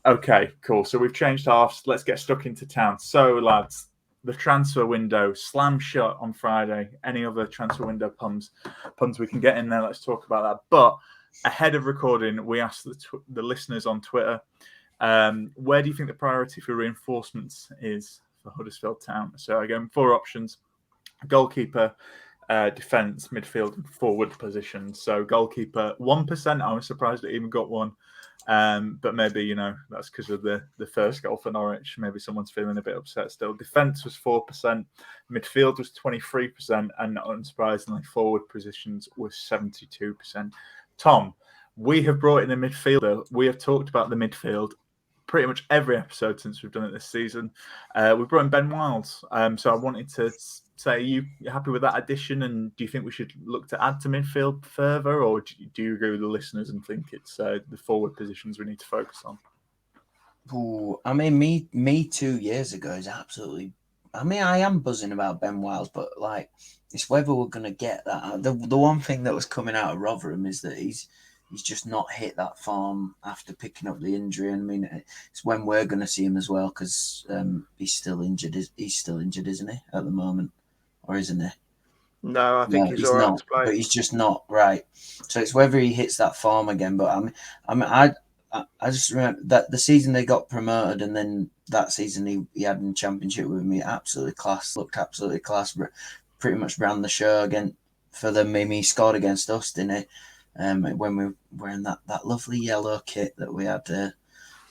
[SPEAKER 2] Okay, cool. So we've changed halves. Let's get stuck into Town. So, lads, the transfer window slam shut on Friday. Any other transfer window puns we can get in there? Let's talk about that. But ahead of recording, we asked the listeners on Twitter, where do you think the priority for reinforcements is for Huddersfield Town? So again, 4 options: goalkeeper, defence, midfield, and forward positions. So goalkeeper, 1%. I was surprised it even got one. But maybe, that's because of the first goal for Norwich. Maybe someone's feeling a bit upset still. Defence was 4%. Midfield was 23%. And unsurprisingly, forward positions was 72%. Tom, we have brought in a midfielder. We have talked about the midfield pretty much every episode since we've done it this season. We brought in Ben Wiles. So I wanted to say, you're happy with that addition, and do you think we should look to add to midfield further, or do you agree with the listeners and think it's the forward positions we need to focus on?
[SPEAKER 3] Ooh, I mean, me 2 years ago is absolutely. I mean, I am buzzing about Ben Wiles, but like, it's whether we're going to get that. The one thing that was coming out of Rotherham is that he's he's just not hit that form after picking up the injury. And I mean, it's when we're going to see him as well, because he's still injured. He's still injured, isn't he, at the moment, or isn't he?
[SPEAKER 4] No, I think he's all right
[SPEAKER 3] not,
[SPEAKER 4] to play.
[SPEAKER 3] but he's just not right. So it's whether he hits that form again. But I just remember that the season they got promoted, and then that season he had in Championship with me, absolutely class. Looked absolutely class. But pretty much ran the show again for them. He scored against us, didn't he? When we were wearing that lovely yellow kit that we had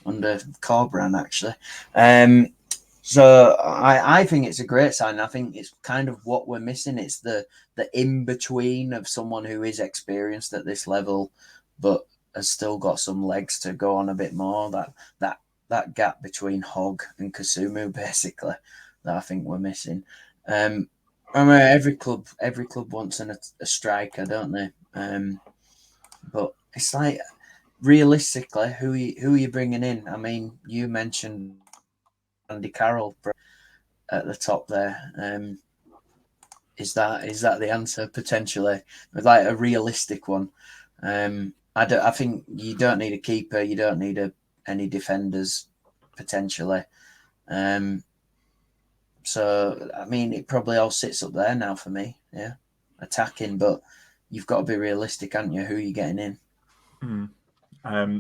[SPEAKER 3] under Corbran, actually. So I think it's a great sign. I think it's kind of what we're missing. It's the in between of someone who is experienced at this level, but has still got some legs to go on a bit more. That gap between Hogg and Kasumu, basically, that I think we're missing. I mean, every club wants a striker, don't they? But it's like, realistically, who are you bringing in? I mean, you mentioned Andy Carroll at the top there. Is that the answer potentially? Like a realistic one. I think you don't need a keeper. You don't need any defenders potentially. So I mean, it probably all sits up there now for me. Yeah, attacking, but you've got to be realistic, haven't you? Who are you getting in?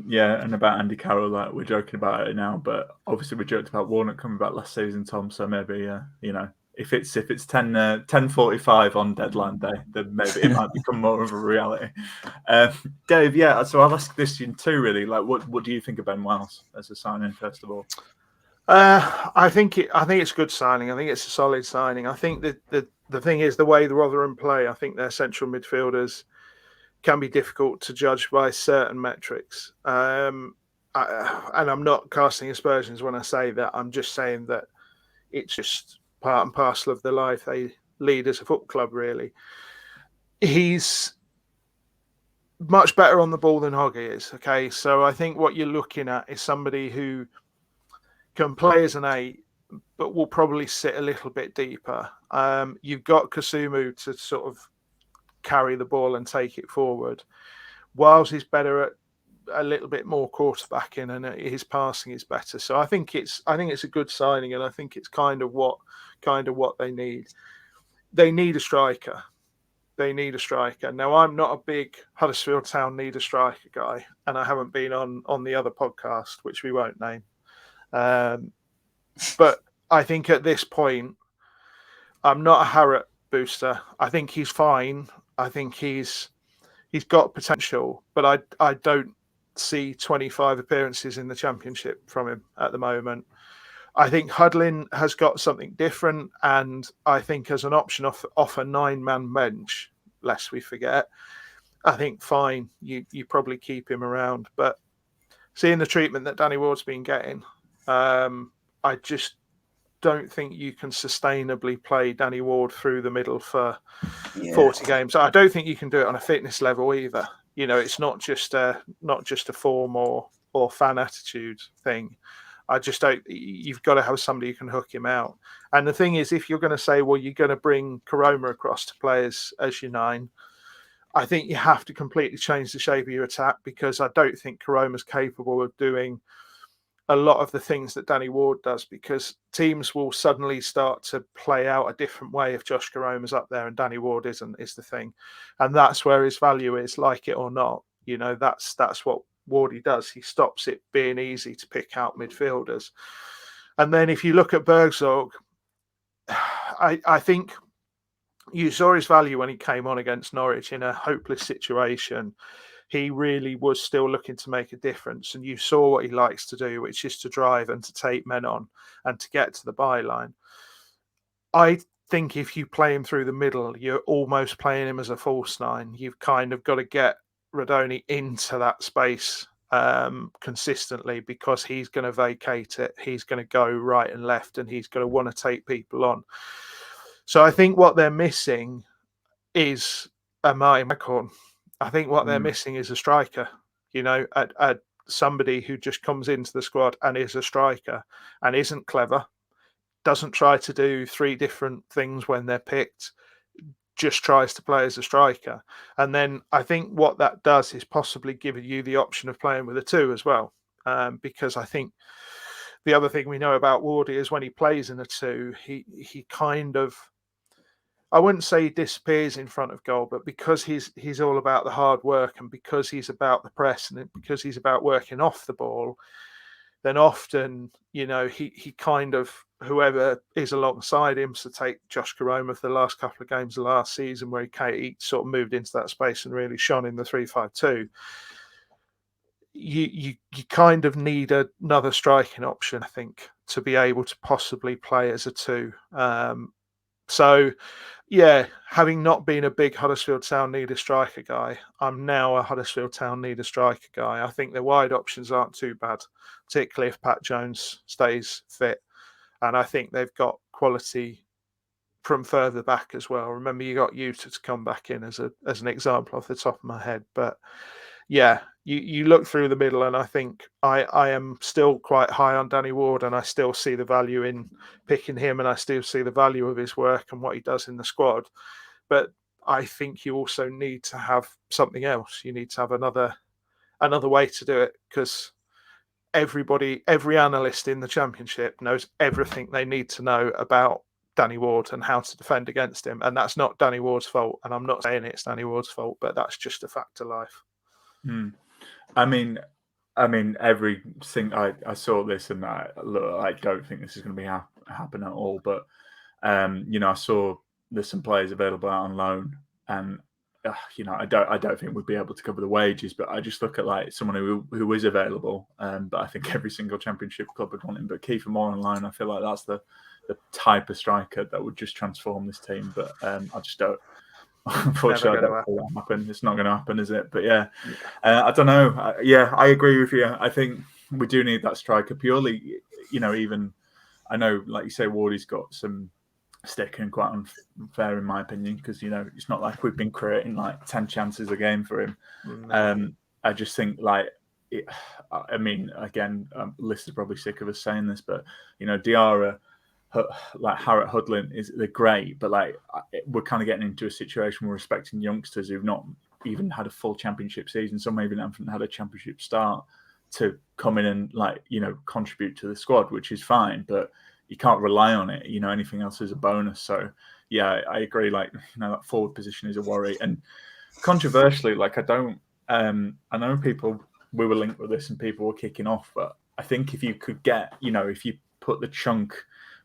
[SPEAKER 2] Yeah, and about Andy Carroll, like we're joking about it now, but obviously we joked about Warnock coming back last season, Tom. So maybe if it's 10:45 on deadline day, then maybe it might become more of a reality. Dave, yeah. So I'll ask this too. Really, like, what do you think of Ben Wells as a signing? First of all,
[SPEAKER 4] I think it's a good signing. I think it's a solid signing. I think that the thing is the way the Rotherham play. I think their central midfielders can be difficult to judge by certain metrics. And I'm not casting aspersions when I say that. I'm just saying that it's just part and parcel of the life they lead as a football club, really. He's much better on the ball than Hoggy is, okay? So I think what you're looking at is somebody who can play as an 8, but will probably sit a little bit deeper. You've got Kasumu to sort of carry the ball and take it forward. Whilst he's better at a little bit more quarterbacking and his passing is better. So I think it's a good signing, and I think it's kind of what they need. They need a striker. Now, I'm not a big Huddersfield Town need a striker guy, and I haven't been on the other podcast, which we won't name. But I think at this point, I'm not a Harrott booster. I think he's fine. I think he's got potential, but I don't see 25 appearances in the Championship from him at the moment. I think Hudlin has got something different, and I think as an option off a 9-man bench, lest we forget, I think fine, you probably keep him around. But seeing the treatment that Danny Ward's been getting, I just don't think you can sustainably play Danny Ward through the middle for 40 games. I don't think you can do it on a fitness level either. It's not just a form or fan attitude thing. I just don't. You've got to have somebody who can hook him out. And the thing is, if you're going to say, well, you're going to bring Koroma across to play as your 9, I think you have to completely change the shape of your attack, because I don't think Koroma's capable of doing a lot of the things that Danny Ward does, because teams will suddenly start to play out a different way if Josh Koroma's up there and Danny Ward isn't, is the thing. And that's where his value is, like it or not. That's what Wardy does. He stops it being easy to pick out midfielders. And then if you look at Bergzorg, I think you saw his value when he came on against Norwich in a hopeless situation. He really was still looking to make a difference. And you saw what he likes to do, which is to drive and to take men on and to get to the byline. I think if you play him through the middle, you're almost playing him as a false 9. You've kind of got to get Radoni into that space consistently, because he's going to vacate it. He's going to go right and left, and he's going to want to take people on. So I think what they're missing is a Martin Waghorn. I think what they're missing is a striker, at somebody who just comes into the squad and is a striker and isn't clever, doesn't try to do 3 different things when they're picked, just tries to play as a striker. And then I think what that does is possibly give you the option of playing with a 2 as well. Because I think the other thing we know about Wardy is when he plays in a 2, he kind of, I wouldn't say he disappears in front of goal, but because he's all about the hard work, and because he's about the press, and because he's about working off the ball, then often, he kind of, whoever is alongside him, so take Josh Caroma for the last couple of games of last season where he sort of moved into that space and really shone in the 3-5-2. You kind of need another striking option, I think, to be able to possibly play as a 2. So, yeah, having not been a big Huddersfield Town need a striker guy, I'm now a Huddersfield Town need a striker guy. I think the wide options aren't too bad, particularly if Pat Jones stays fit. And I think they've got quality from further back as well. Remember, you got Utah to come back in as an example off the top of my head. But yeah, you look through the middle, and I think I am still quite high on Danny Ward, and I still see the value in picking him, and I still see the value of his work and what he does in the squad. But I think you also need to have something else. You need to have another way to do it, because every analyst in the Championship knows everything they need to know about Danny Ward and how to defend against him. And that's not Danny Ward's fault. And I'm not saying it's Danny Ward's fault, but that's just a fact of life.
[SPEAKER 2] I mean, everything I saw this, and I don't think this is going to be happen at all. But I saw there's some players available out on loan, and I don't think we'd be able to cover the wages. But I just look at like someone who is available, but I think every single Championship club would want him. But Kiefer Moore on loan, I feel like that's the type of striker that would just transform this team. But I just don't. Unfortunately, I don't think that'll happen. It's not going to happen, is it? But yeah, I don't know. I agree with you. I think we do need that striker purely. Even I know, like you say, Wardy's got some stick and quite unfair in my opinion, because it's not like we've been creating like 10 chances a game for him. I just think again, Liz is probably sick of us saying this, but Diarra, like Harriet Hudlin, they're great, but like we're kind of getting into a situation where we're expecting youngsters who've not even had a full Championship season, some even haven't had a Championship start, to come in and contribute to the squad, which is fine, but you can't rely on it. Anything else is a bonus. So yeah, I agree. Like that forward position is a worry, and controversially, like I know people, we were linked with this and people were kicking off, but I think if you could get, if you put the chunk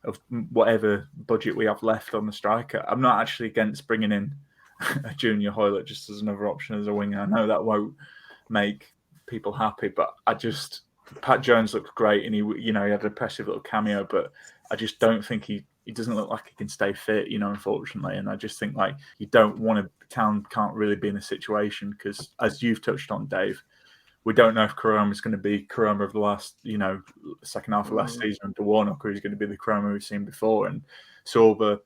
[SPEAKER 2] of whatever budget we have left on the striker, I'm not actually against bringing in a Junior Hoylett just as another option as a winger. I know that won't make people happy, but Pat Jones looks great, and he had an impressive little cameo, but I just don't think he doesn't look like he can stay fit, unfortunately. And I just think like you don't want to, Town can't really be in a situation, because as you've touched on, Dave, we don't know if Caroma is going to be Caroma of the last, second half of last season under Warnock, or he's going to be the Caroma we've seen before. And Sorba,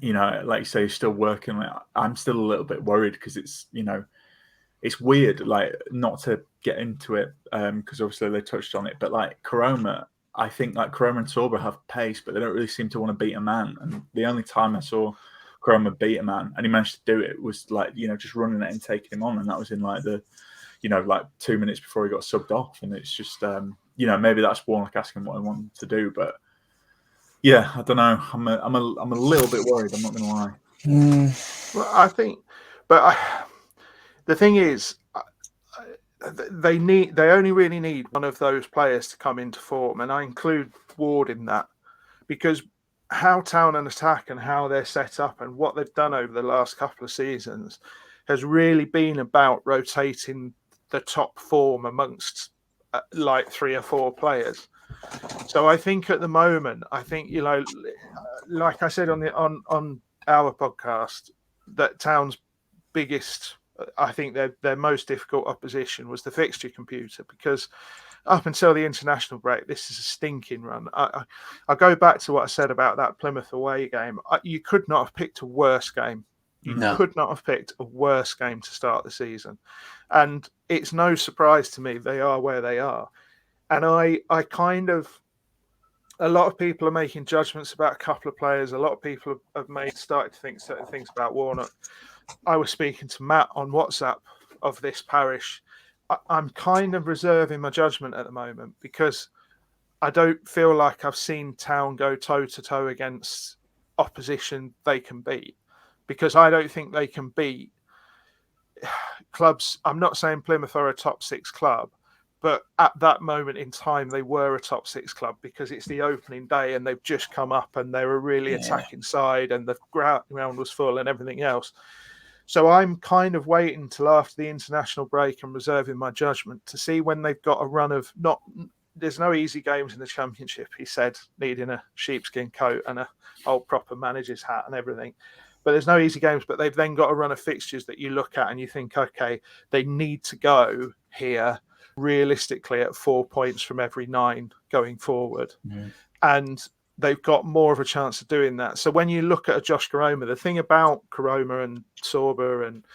[SPEAKER 2] like you say, he's still working. Like, I'm still a little bit worried, because it's, it's weird, like, not to get into it, because obviously they touched on it, but like Caroma, I think like Caroma and Sorba have pace, but they don't really seem to want to beat a man. And the only time I saw Caroma beat a man, and he managed to do it, was like, just running it and taking him on. And that was in like the, like 2 minutes before he got subbed off. And it's just, maybe that's Warnock asking what I want to do. But yeah, I don't know. I'm a little bit worried. I'm not going to lie.
[SPEAKER 4] Well, I think, but the thing is, they only really need one of those players to come into form, and I include Ward in that, because how Town and attack and how they're set up and what they've done over the last couple of seasons has really been about rotating the top form amongst like 3 or 4 players. So I think at the moment, like I said on our podcast, that Town's biggest, I think their most difficult opposition was the fixture computer, because up until the international break, this is a stinking run. I go back to what I said about that Plymouth away game. You could not have picked a worse game. You could not have picked a worse game to start the season. And it's no surprise to me they are where they are. And I kind of a lot of people are making judgments about a couple of players. A lot of people have started to think certain things about Warnock. I was speaking to Matt on WhatsApp of this parish. I'm kind of reserving my judgment at the moment because I don't feel like I've seen Town go toe-to-toe against opposition they can beat, because I don't think they can beat clubs. I'm not saying Plymouth are a top 6 club, but at that moment in time, they were a top 6 club because it's the opening day and they've just come up and they're a really attacking side and the ground was full and everything else. So I'm kind of waiting till after the international break and reserving my judgment to see when they've got a run of there's no easy games in the Championship, he said, needing a sheepskin coat and a old proper manager's hat and everything. But there's no easy games, but they've then got a run of fixtures that you look at and you think, okay, they need to go here realistically at 4 points from every 9 going forward. And they've got more of a chance of doing that. So when you look at a Josh Koroma, the thing about Koroma and Sorba, and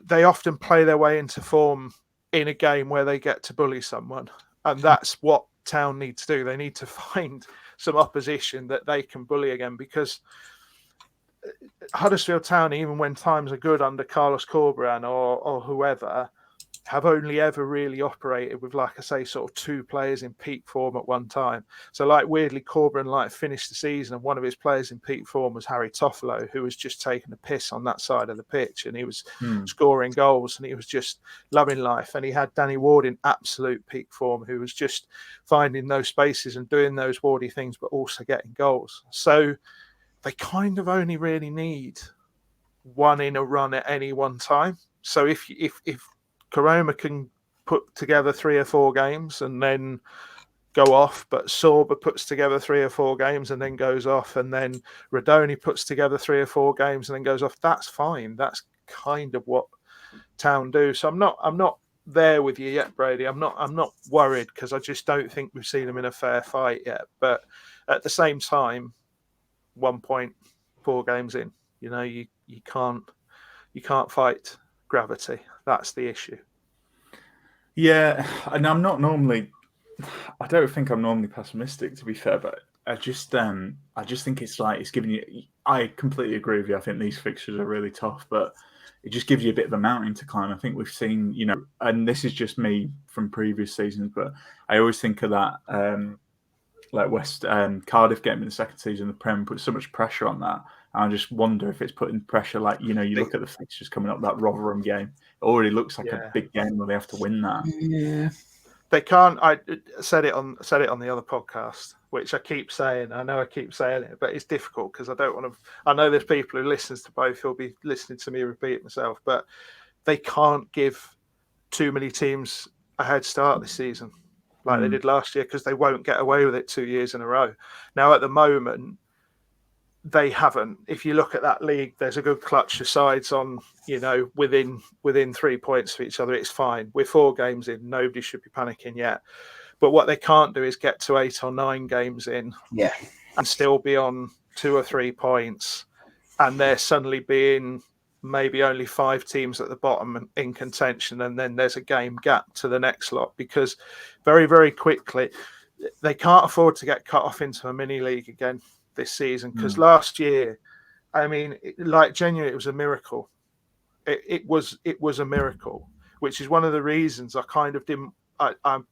[SPEAKER 4] they often play their way into form in a game where they get to bully someone. And that's what Town need to do. They need to find some opposition that they can bully again, because Huddersfield Town, even when times are good under Carlos Corberán or whoever, have only ever really operated with, like I say, sort of 2 players in peak form at one time. So, like, weirdly, Corberán finished the season and one of his players in peak form was Harry Toffolo, who was just taking a piss on that side of the pitch, and he was scoring goals and he was just loving life. And he had Danny Ward in absolute peak form, who was just finding those spaces and doing those Wardy things, but also getting goals. So they kind of only really need one in a run at any one time. So if Koroma can put together 3 or 4 games and then go off, but Sorba puts together 3 or 4 games and then goes off, and then Radoni puts together 3 or 4 games and then goes off, that's fine. That's kind of what Town do. So I'm not there with you yet, Brady. I'm not worried, because I just don't think we've seen them in a fair fight yet. But at the same time, 1 point, 4 games in, you can't fight gravity. That's the issue.
[SPEAKER 2] Yeah, and I don't think I'm normally pessimistic, to be fair, but I just think it's giving you. I completely agree with you. I think these fixtures are really tough, but it just gives you a bit of a mountain to climb. I think we've seen, and this is just me from previous seasons, but I always think of that West Cardiff game in the second season. The Prem put so much pressure on that. And I just wonder if it's putting pressure, you look at the fixtures coming up, that Rotherham game. It already looks like a big game where they have to win that.
[SPEAKER 4] Yeah. They can't. I said it on the other podcast, which I keep saying. I know I keep saying it, but it's difficult because I don't want to. I know there's people who listens to both who'll be listening to me repeat myself, but they can't give too many teams a head start this season like they did last year, because they won't get away with it 2 years in a row. Now, at the moment, they haven't. If you look at that league, there's a good clutch of sides on, within 3 points of each other. It's fine. We're 4 games in. Nobody should be panicking yet. But what they can't do is get to 8 or 9 games in and still be on 2 or 3 points. And there suddenly being maybe only 5 teams at the bottom in contention. And then there's a game gap to the next lot, because very, very quickly, they can't afford to get cut off into a mini league again this season, because last year, I mean, genuinely, it was a miracle. It was a miracle, which is one of the reasons I kind of didn't. I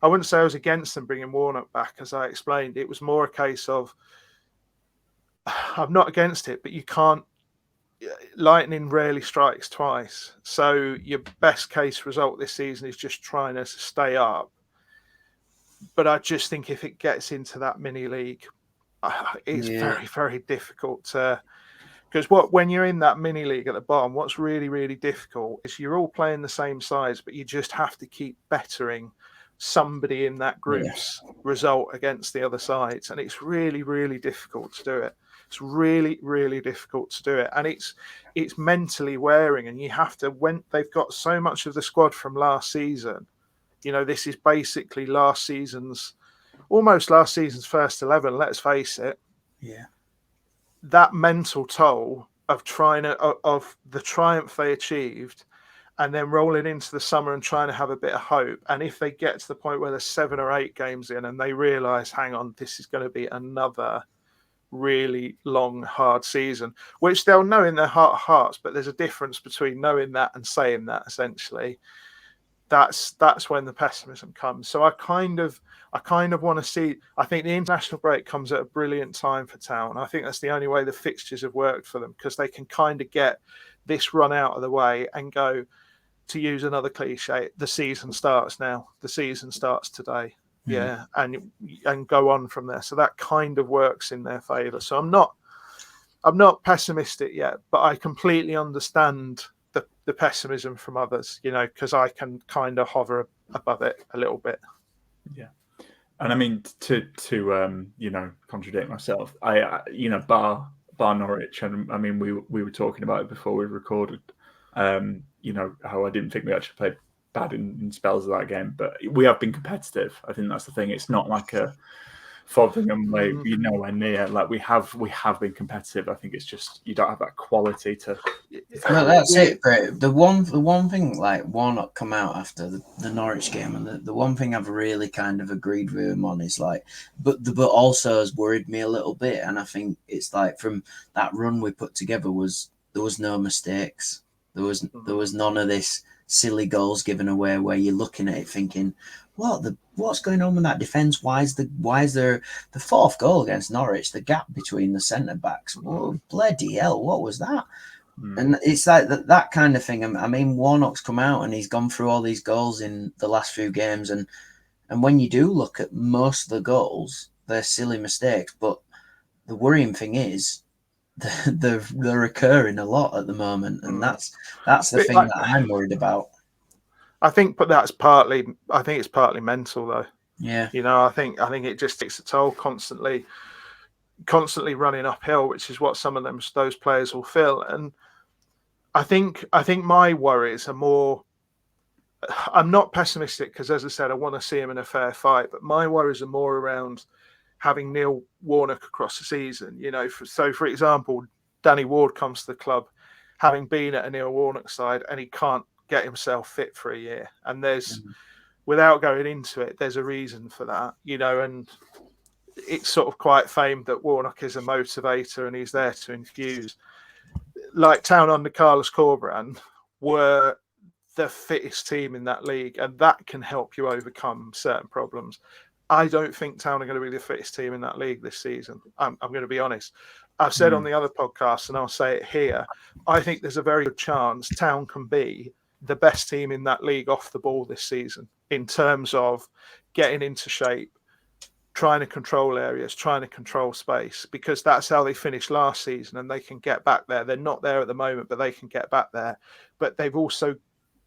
[SPEAKER 4] wouldn't say I was against them bringing Warnock back, as I explained. It was more a case of, I'm not against it, but you can't. Lightning rarely strikes twice. So your best case result this season is just trying to stay up. But I just think if it gets into that mini league, it's very, very difficult to, because when you're in that mini league at the bottom, what's really, really difficult is you're all playing the same sides, but you just have to keep bettering somebody in that group's result against the other sides. And it's really, really difficult to do it. It's really, really difficult to do it. And it's mentally wearing, and you have to, when they've got so much of the squad from last season, this is basically almost last season's first 11, let's face it.
[SPEAKER 3] Yeah.
[SPEAKER 4] That mental toll of of the triumph they achieved, and then rolling into the summer and trying to have a bit of hope. And if they get to the point where there's 7 or 8 games in and they realise, hang on, this is going to be another really long, hard season, which they'll know in their heart of hearts, but there's a difference between knowing that and saying that, essentially. That's when the pessimism comes. So I kind of want to see. I think the international break comes at a brilliant time for Town. I think that's the only way the fixtures have worked for them, because they can kind of get this run out of the way and go, to use another cliche, the season starts now. The season starts today. Yeah, and go on from there. So that kind of works in their favour. So I'm not pessimistic yet, but I completely understand the pessimism from others, because I can kind of hover above it a little bit.
[SPEAKER 2] Yeah. And I mean, to contradict myself, I bar Norwich, and I mean, we were talking about it before we recorded, how I didn't think we actually played bad in spells of that game, but we have been competitive. I think that's the thing. It's not like a Fotheringham way, nowhere near. Like we have been competitive. I think it's just you don't have that quality to.
[SPEAKER 3] Well, that's it, Brett. The one thing, like, Warnock come out after the Norwich game, and the one thing I've really kind of agreed with him on is like, but also has worried me a little bit, and I think it's like from that run we put together there was no mistakes. There was none of this silly goals given away where you're looking at it thinking, what's going on with that defence? Why is there the fourth goal against Norwich, the gap between the centre backs? Oh, bloody hell, what was that? And it's like that kind of thing. I mean, Warnock's come out and he's gone through all these goals in the last few games, and when you do look at most of the goals, they're silly mistakes. But the worrying thing is they're occurring a lot at the moment, and that's the thing that I'm worried about.
[SPEAKER 4] I think it's partly mental though.
[SPEAKER 3] Yeah,
[SPEAKER 4] I think it just takes a toll constantly running uphill, which is what some of those players will feel. And I think my worries are more. I'm not pessimistic because, as I said, I want to see him in a fair fight. But my worries are more around having Neil Warnock across the season. For example, Danny Ward comes to the club having been at a Neil Warnock side, and he can't get himself fit for a year. And there's, without going into it, there's a reason for that, and it's sort of quite famed that Warnock is a motivator and he's there to infuse. Like Town under Carlos Corberán were the fittest team in that league, and that can help you overcome certain problems. I don't think Town are going to be the fittest team in that league this season. I'm going to be honest. I've said on the other podcasts, and I'll say it here, I think there's a very good chance Town can be the best team in that league off the ball this season in terms of getting into shape, trying to control areas, trying to control space, because that's how they finished last season, and they can get back there. They're not there at the moment, but they can get back there. But they've also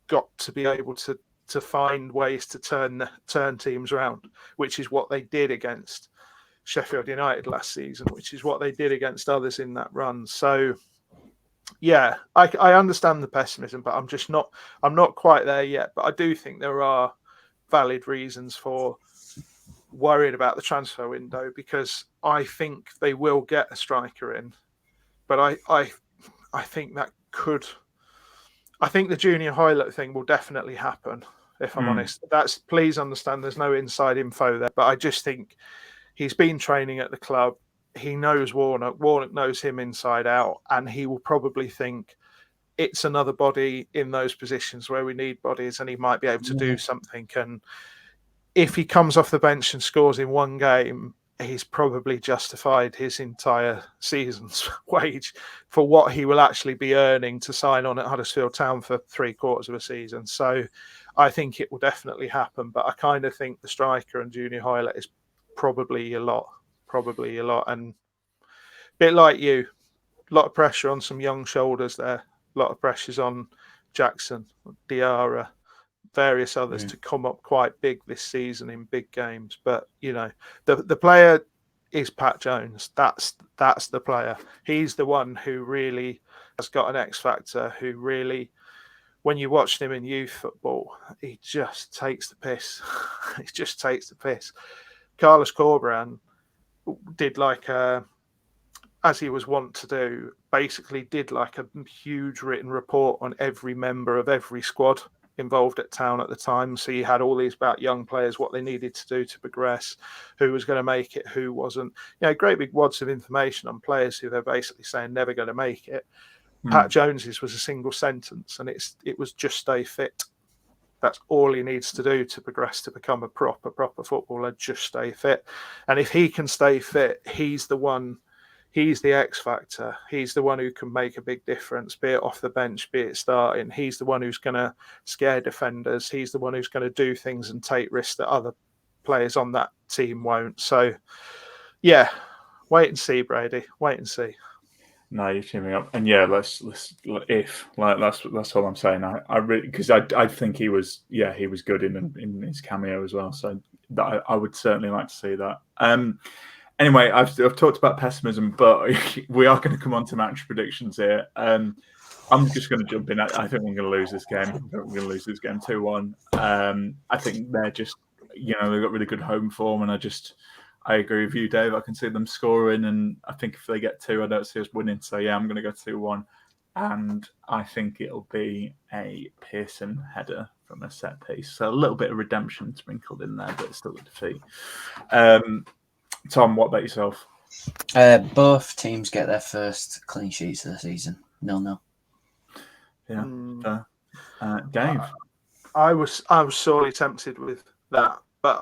[SPEAKER 4] got to be able to find ways to turn teams around, which is what they did against Sheffield United last season, which is what they did against others in that run. So, yeah, I understand the pessimism, but I'm not quite there yet. But I do think there are valid reasons for worried about the transfer window, because I think they will get a striker in, but I think that could. I think the Junior Hoylett thing will definitely happen. If I'm honest, please understand there's no inside info there, but I just think he's been training at the club. He knows Warnock. Warnock knows him inside out, and he will probably think it's another body in those positions where we need bodies, and he might be able to do something. And if he comes off the bench and scores in one game, he's probably justified his entire season's wage for what he will actually be earning to sign on at Huddersfield Town for 3/4 of a season. So I think it will definitely happen, but I kind of think the striker and Junior Hoylett is probably a lot. And a bit like you, a lot of pressure on some young shoulders there. A lot of pressures on Jackson, Diarra, various others to come up quite big this season in big games. But the player is Pat Jones. That's the player. He's the one who really has got an X factor, who really, when you watched him in youth football, he just takes the piss. He just takes the piss. Carlos Corberán did like a as he was wont to do, basically did like a huge written report on every member of every squad involved at Town at the time. So you had all these about young players, what they needed to do to progress, who was going to make it, who wasn't. Great big wads of information on players who they're basically saying never going to make it. Pat Jones's was a single sentence, and it was just stay fit. That's all he needs to do to progress to become a proper footballer. Just stay fit. And if he can stay fit, he's the one. He's the X factor. He's the one who can make a big difference, be it off the bench, be it starting. He's the one who's going to scare defenders. He's the one who's going to do things and take risks that other players on that team won't. So, yeah, wait and see, Brady. Wait and see.
[SPEAKER 2] No, you're cheering me up, and yeah, let's that's all I'm saying. I really, because I think he was good in his cameo as well. So I would certainly like to see that. Anyway, I've talked about pessimism, but we are going to come on to match predictions here. I'm just going to jump in. I think we're going to lose this game. We're going to lose this game 2-1. I think they're just, they've got really good home form, and I agree with you, Dave. I can see them scoring, and I think if they get 2, I don't see us winning. So yeah, I'm going to go 2-1, and I think it'll be a Pearson header from a set piece. So a little bit of redemption sprinkled in there, but it's still a defeat. Tom, what about yourself?
[SPEAKER 3] Both teams get their first clean sheets of the season. 0-0.
[SPEAKER 2] Yeah. Dave?
[SPEAKER 4] I was sorely tempted with that, but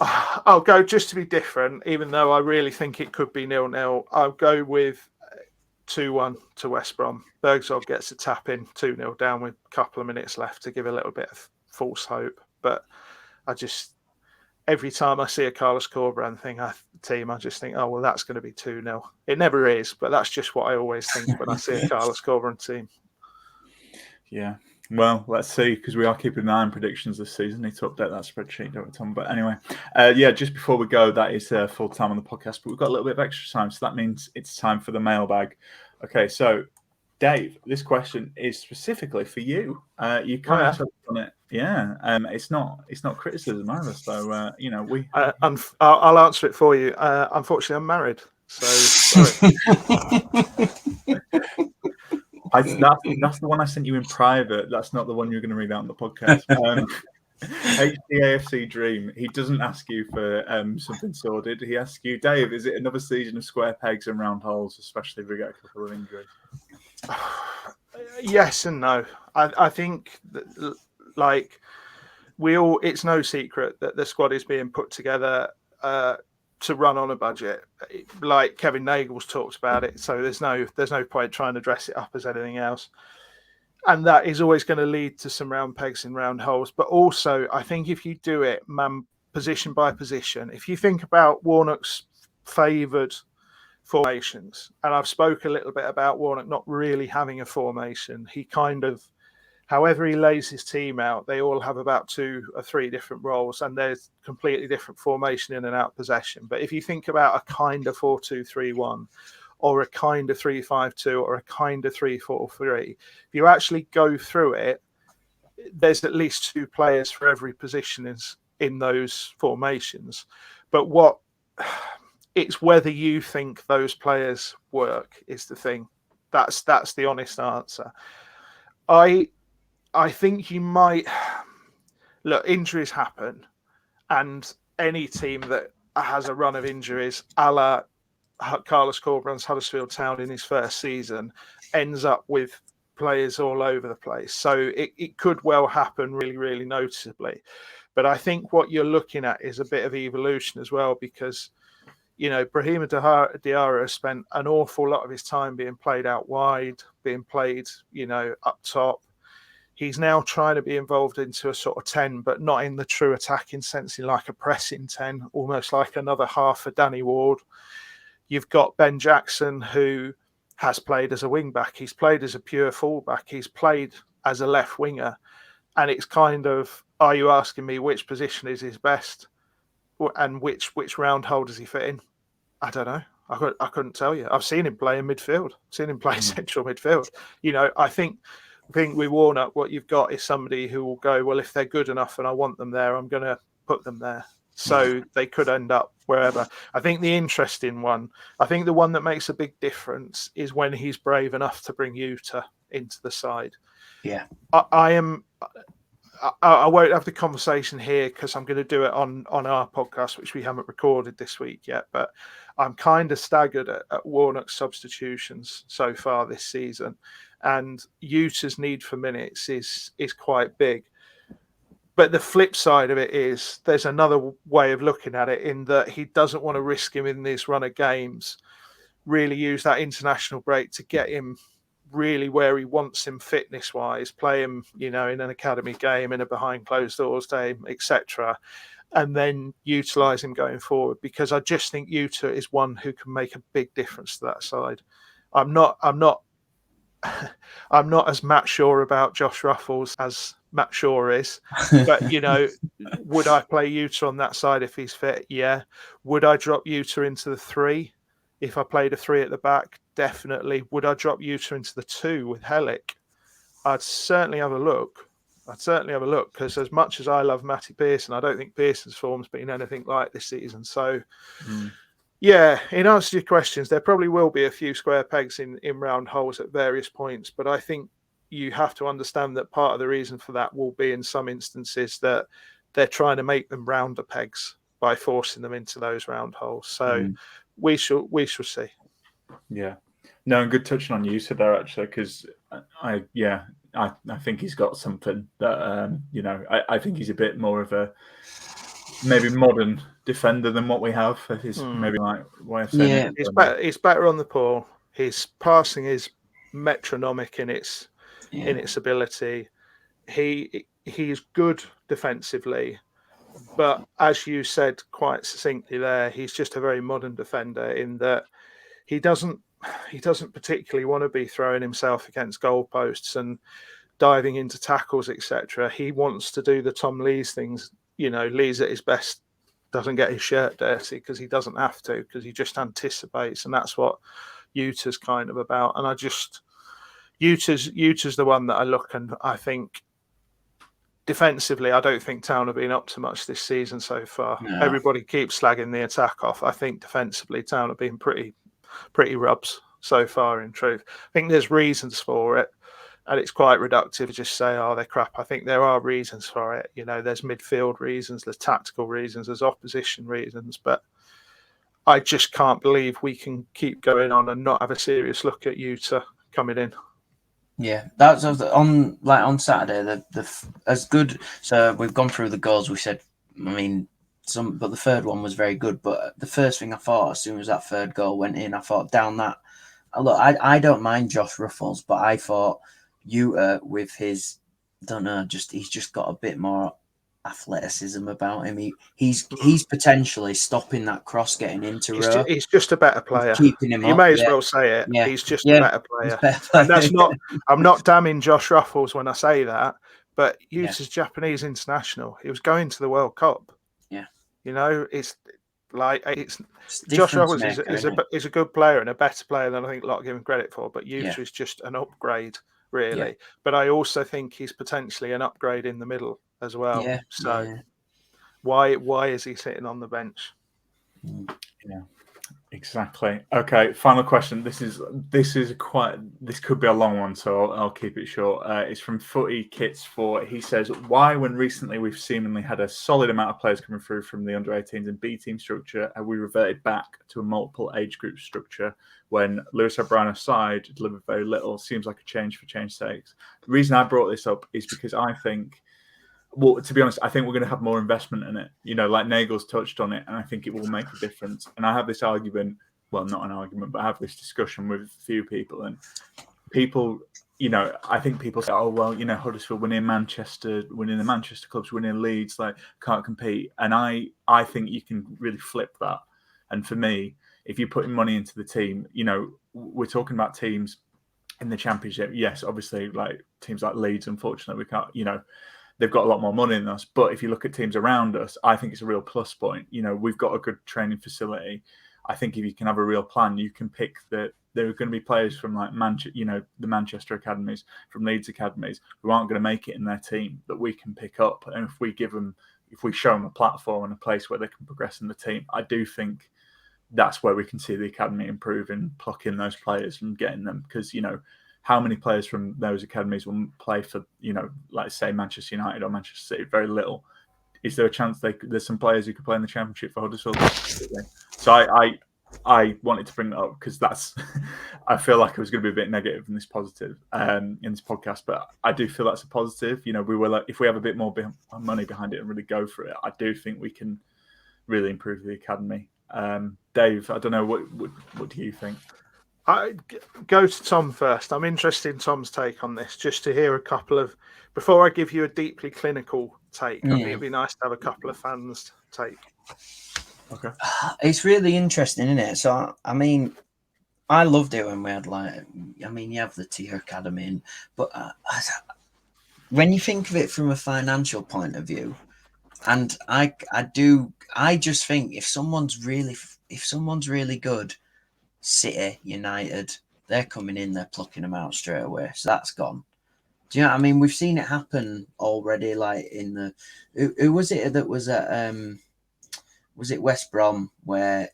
[SPEAKER 4] I'll go just to be different, even though I really think it could be 0-0. I'll go with 2-1 to West Brom. Bergzog gets a tap in, 2-0 down with a couple of minutes left to give a little bit of false hope. But every time I see a Carlos Corberán team, I just think, oh, well, that's going to be 2-0. It never is, but that's just what I always think when I see a Carlos Corberán team.
[SPEAKER 2] Yeah. Well, let's see, because we are keeping an eye on predictions this season. Need to update that spreadsheet, don't we, Tom? But anyway, just before we go, that is full time on the podcast, but we've got a little bit of extra time, so that means it's time for the mailbag. Okay, so Dave, this question is specifically for you. You kind of touched on it. Yeah, it's not criticism either. So
[SPEAKER 4] I'll answer it for you. Unfortunately, I'm married, so sorry.
[SPEAKER 2] That's the one I sent you in private. That's not the one you're going to read out on the podcast. HDAFC Dream. He doesn't ask you for something sordid. He asks you, Dave, is it another season of square pegs and round holes, especially if we get a couple of injuries?
[SPEAKER 4] Yes and no. I think that, it's no secret that the squad is being put together to run on a budget. Like Kevin Nagel's talked about it, so there's no point trying to dress it up as anything else. And that is always going to lead to some round pegs and round holes. But also, I think if you do it position by position, if you think about Warnock's favoured formations, and I've spoke a little bit about Warnock not really having a formation. He however he lays his team out, they all have about 2 or 3 different roles, and there's completely different formation in and out possession. But if you think about a kind of 4-2-3-1, or a kind of 3-5-2, or a kind of 3-4-3, if you actually go through it, there's at least 2 players for every position in those formations. But it's whether you think those players work is the thing. That's the honest answer. I think you might look. Injuries happen, and any team that has a run of injuries, a la Carlos Corberán's Huddersfield Town in his first season, ends up with players all over the place. So it could well happen really, really noticeably. But I think what you're looking at is a bit of evolution as well, because Brahima Diarra has spent an awful lot of his time being played out wide, being played, up top. He's now trying to be involved into a sort of 10, but not in the true attacking sense, in like a pressing 10, almost like another half for Danny Ward. You've got Ben Jackson, who has played as a wing-back. He's played as a pure full-back. He's played as a left winger. And it's kind of, are you asking me which position is his best? And which round hole does he fit in? I don't know. I couldn't tell you. I've seen him play in midfield. I've seen him play central midfield. I think with Warnock, what you've got is somebody who will go, well, if they're good enough and I want them there, I'm going to put them there. So they could end up wherever. I think the interesting one, the one that makes a big difference is when he's brave enough to bring Utah into the side.
[SPEAKER 3] Yeah.
[SPEAKER 4] I won't have the conversation here because I'm going to do it on our podcast, which we haven't recorded this week yet. But I'm kind of staggered at Warnock's substitutions so far this season. And Utah's need for minutes is quite big. But the flip side of it is there's another way of looking at it in that he doesn't want to risk him in this run of games, really use that international break to get him really where he wants him fitness-wise, play him, in an academy game, in a behind-closed-doors game, etc., and then utilise him going forward. Because I just think Utah is one who can make a big difference to that side. I'm not as Matt Shaw about Josh Ruffles as Matt Shaw is, but would I play Utah on that side if he's fit? Yeah. Would I drop Utah into the 3 if I played a 3 at the back? Definitely. Would I drop Utah into the 2 with Hellick? I'd certainly have a look. Because as much as I love Matty Pearson, I don't think Pearson's form's been anything like this season. So. Yeah, in answer to your questions, there probably will be a few square pegs in round holes at various points, but I think you have to understand that part of the reason for that will be in some instances that they're trying to make them rounder pegs by forcing them into those round holes. So we shall see.
[SPEAKER 2] Yeah. No, and good touching on Yusuf there, actually, because I think he's got something that, I think he's a bit more of a maybe modern defender than what we have. His maybe like way of saying
[SPEAKER 3] it.
[SPEAKER 4] He's better on the ball. His passing is metronomic in its ability. He's good defensively, but as you said quite succinctly there, he's just a very modern defender in that he doesn't particularly want to be throwing himself against goalposts and diving into tackles, etc. He wants to do the Tom Lees things. Lee's at his best, doesn't get his shirt dirty because he doesn't have to, because he just anticipates, and that's what Utah's kind of about. And Utah's the one that I look, and I think defensively, I don't think Town have been up to much this season so far. No. Everybody keeps slagging the attack off. I think defensively, Town have been pretty rubs so far, in truth. I think there's reasons for it. And it's quite reductive to just say, oh, they're crap. I think there are reasons for it. There's midfield reasons, there's tactical reasons, there's opposition reasons. But I just can't believe we can keep going on and not have a serious look at Utah coming in.
[SPEAKER 3] Yeah, that's on Saturday. The as good. So we've gone through the goals. We said, but the third one was very good. But the first thing I thought, as soon as that third goal went in, I thought down that. Look, I don't mind Josh Ruffles, but I thought Utah with his, he's just got a bit more athleticism about him. He's potentially stopping that cross getting into row.
[SPEAKER 4] He's just a better player.
[SPEAKER 3] Keeping him
[SPEAKER 4] you
[SPEAKER 3] up.
[SPEAKER 4] may as well say it.
[SPEAKER 3] Yeah.
[SPEAKER 4] He's just a better player. And that's not. I'm not damning Josh Ruffles when I say that, but Utah's Japanese international. He was going to the World Cup.
[SPEAKER 3] Yeah.
[SPEAKER 4] It's like Josh Ruffles is a good player and a better player than I think a lot give him credit for. But Utah is just an upgrade. Really, yeah. But I also think he's potentially an upgrade in the middle as well.
[SPEAKER 3] Yeah.
[SPEAKER 4] So why is he sitting on the bench?
[SPEAKER 2] Yeah, exactly. Okay, final question. This could be a long one, so I'll keep it short. It's from Footy Kits 4. He says, why, when recently we've seemingly had a solid amount of players coming through from the under-18s and B team structure, have we reverted back to a multiple age group structure when Lewis O'Brien aside delivered very little? Seems like a change for change's sake. The reason I brought this up is because I think, well, to be honest, I think we're going to have more investment in it. Like Nagel's touched on it, and I think it will make a difference. And I have this argument, well, not an argument, but I have this discussion with a few people. And people, I think people say, oh, well, Huddersfield winning the Manchester clubs, winning Leeds, like, can't compete. And I think you can really flip that. And for me, if you're putting money into the team, we're talking about teams in the Championship. Yes, obviously, like teams like Leeds, unfortunately, we can't, they've got a lot more money than us. But if you look at teams around us, I think it's a real plus point. We've got a good training facility. I think if you can have a real plan, you can pick there are going to be players from like the Manchester academies, from Leeds academies, who aren't going to make it in their team that we can pick up. And if we give them, if we show them a platform and a place where they can progress in the team, I do think that's where we can see the academy improving, plucking those players and getting them. Because, how many players from those academies will play for, like say Manchester United or Manchester City? Very little. Is there a chance there's some players who could play in the Championship for Huddersfield? So I wanted to bring that up because that's I feel like I was going to be a bit negative in this positive in this podcast, but I do feel that's a positive. We were like, if we have a bit more money behind it and really go for it, I do think we can really improve the academy. Dave, I don't know, what do you think?
[SPEAKER 4] I go to Tom first. I'm interested in Tom's take on this, just to hear a couple of, before I give you a deeply clinical take. I think it'd be nice to have a couple of fans' take.
[SPEAKER 2] Okay.
[SPEAKER 3] It's really interesting, isn't it? So, I mean, I loved it when we had you have the tier academy, but when you think of it from a financial point of view, and I just think if someone's really good, City, United, they're coming in, they're plucking them out straight away. So that's gone. Do you know what I mean? We've seen it happen already, like in the who was it that was at was it West Brom and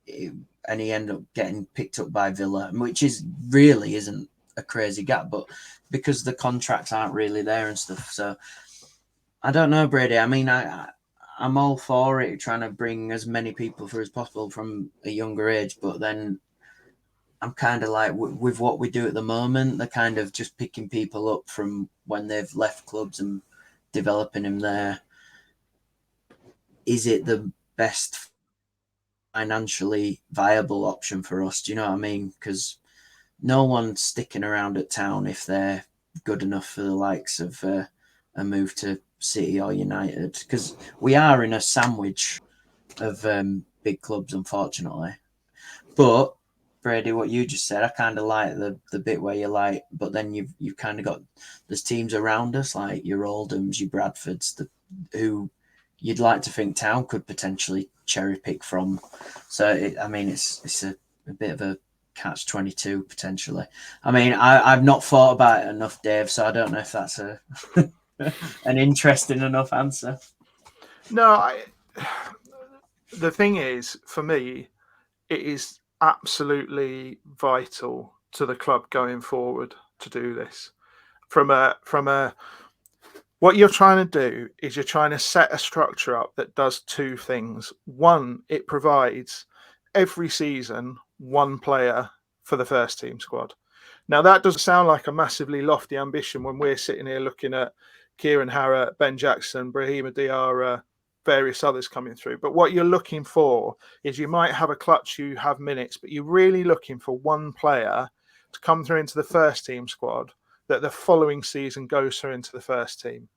[SPEAKER 3] he ended up getting picked up by Villa, which isn't a crazy gap, but because the contracts aren't really there and stuff. So I don't know, Brady. I mean, I'm all for it, trying to bring as many people through as possible from a younger age, but then I'm kind of like, with what we do at the moment, they're kind of just picking people up from when they've left clubs and developing them there. Is it the best financially viable option for us? Do you know what I mean? Because no one's sticking around at Town if they're good enough for the likes of a move to City or United. Because we are in a sandwich of big clubs, unfortunately. But Brady, what you just said, I kind of like the bit where you're like, but then you've kind of got, there's teams around us like your Oldhams, your Bradfords, who you'd like to think Town could potentially cherry pick from. So it's a bit of a catch-22 potentially. I mean, I've not thought about it enough, Dave, so I don't know if that's an interesting enough answer.
[SPEAKER 4] No, the thing is, for me, it is absolutely vital to the club going forward to do this. From a what you're trying to do is you're trying to set a structure up that does two things. One, it provides every season one player for the first team squad. Now, that doesn't sound like a massively lofty ambition when we're sitting here looking at Kieran Harrott, Ben Jackson, Brahima Diarra, various others coming through. But what you're looking for is you might have a clutch, you have minutes, but you're really looking for one player to come through into the first team squad that the following season goes through into the first team.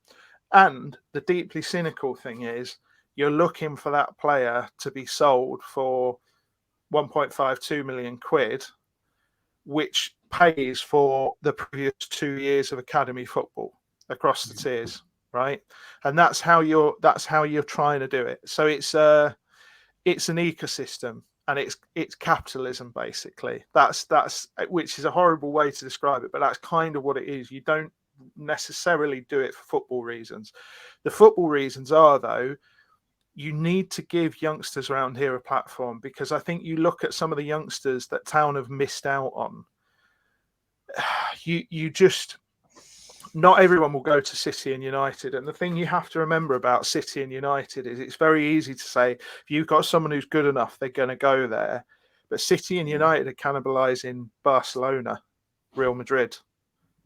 [SPEAKER 4] And the deeply cynical thing is you're looking for that player to be sold for 1.52 million quid, which pays for the previous 2 years of academy football across the tiers, right? And that's how you're trying to do it. So it's an ecosystem, and it's capitalism basically. That's which is a horrible way to describe it, but that's kind of what it is. You don't necessarily do it for football reasons. The football reasons are, though, you need to give youngsters around here a platform, because I think you look at some of the youngsters that Town have missed out on. You just, not everyone will go to City and United. And the thing you have to remember about City and United is it's very easy to say, if you've got someone who's good enough, they're going to go there. But City and United are cannibalizing Barcelona, Real Madrid,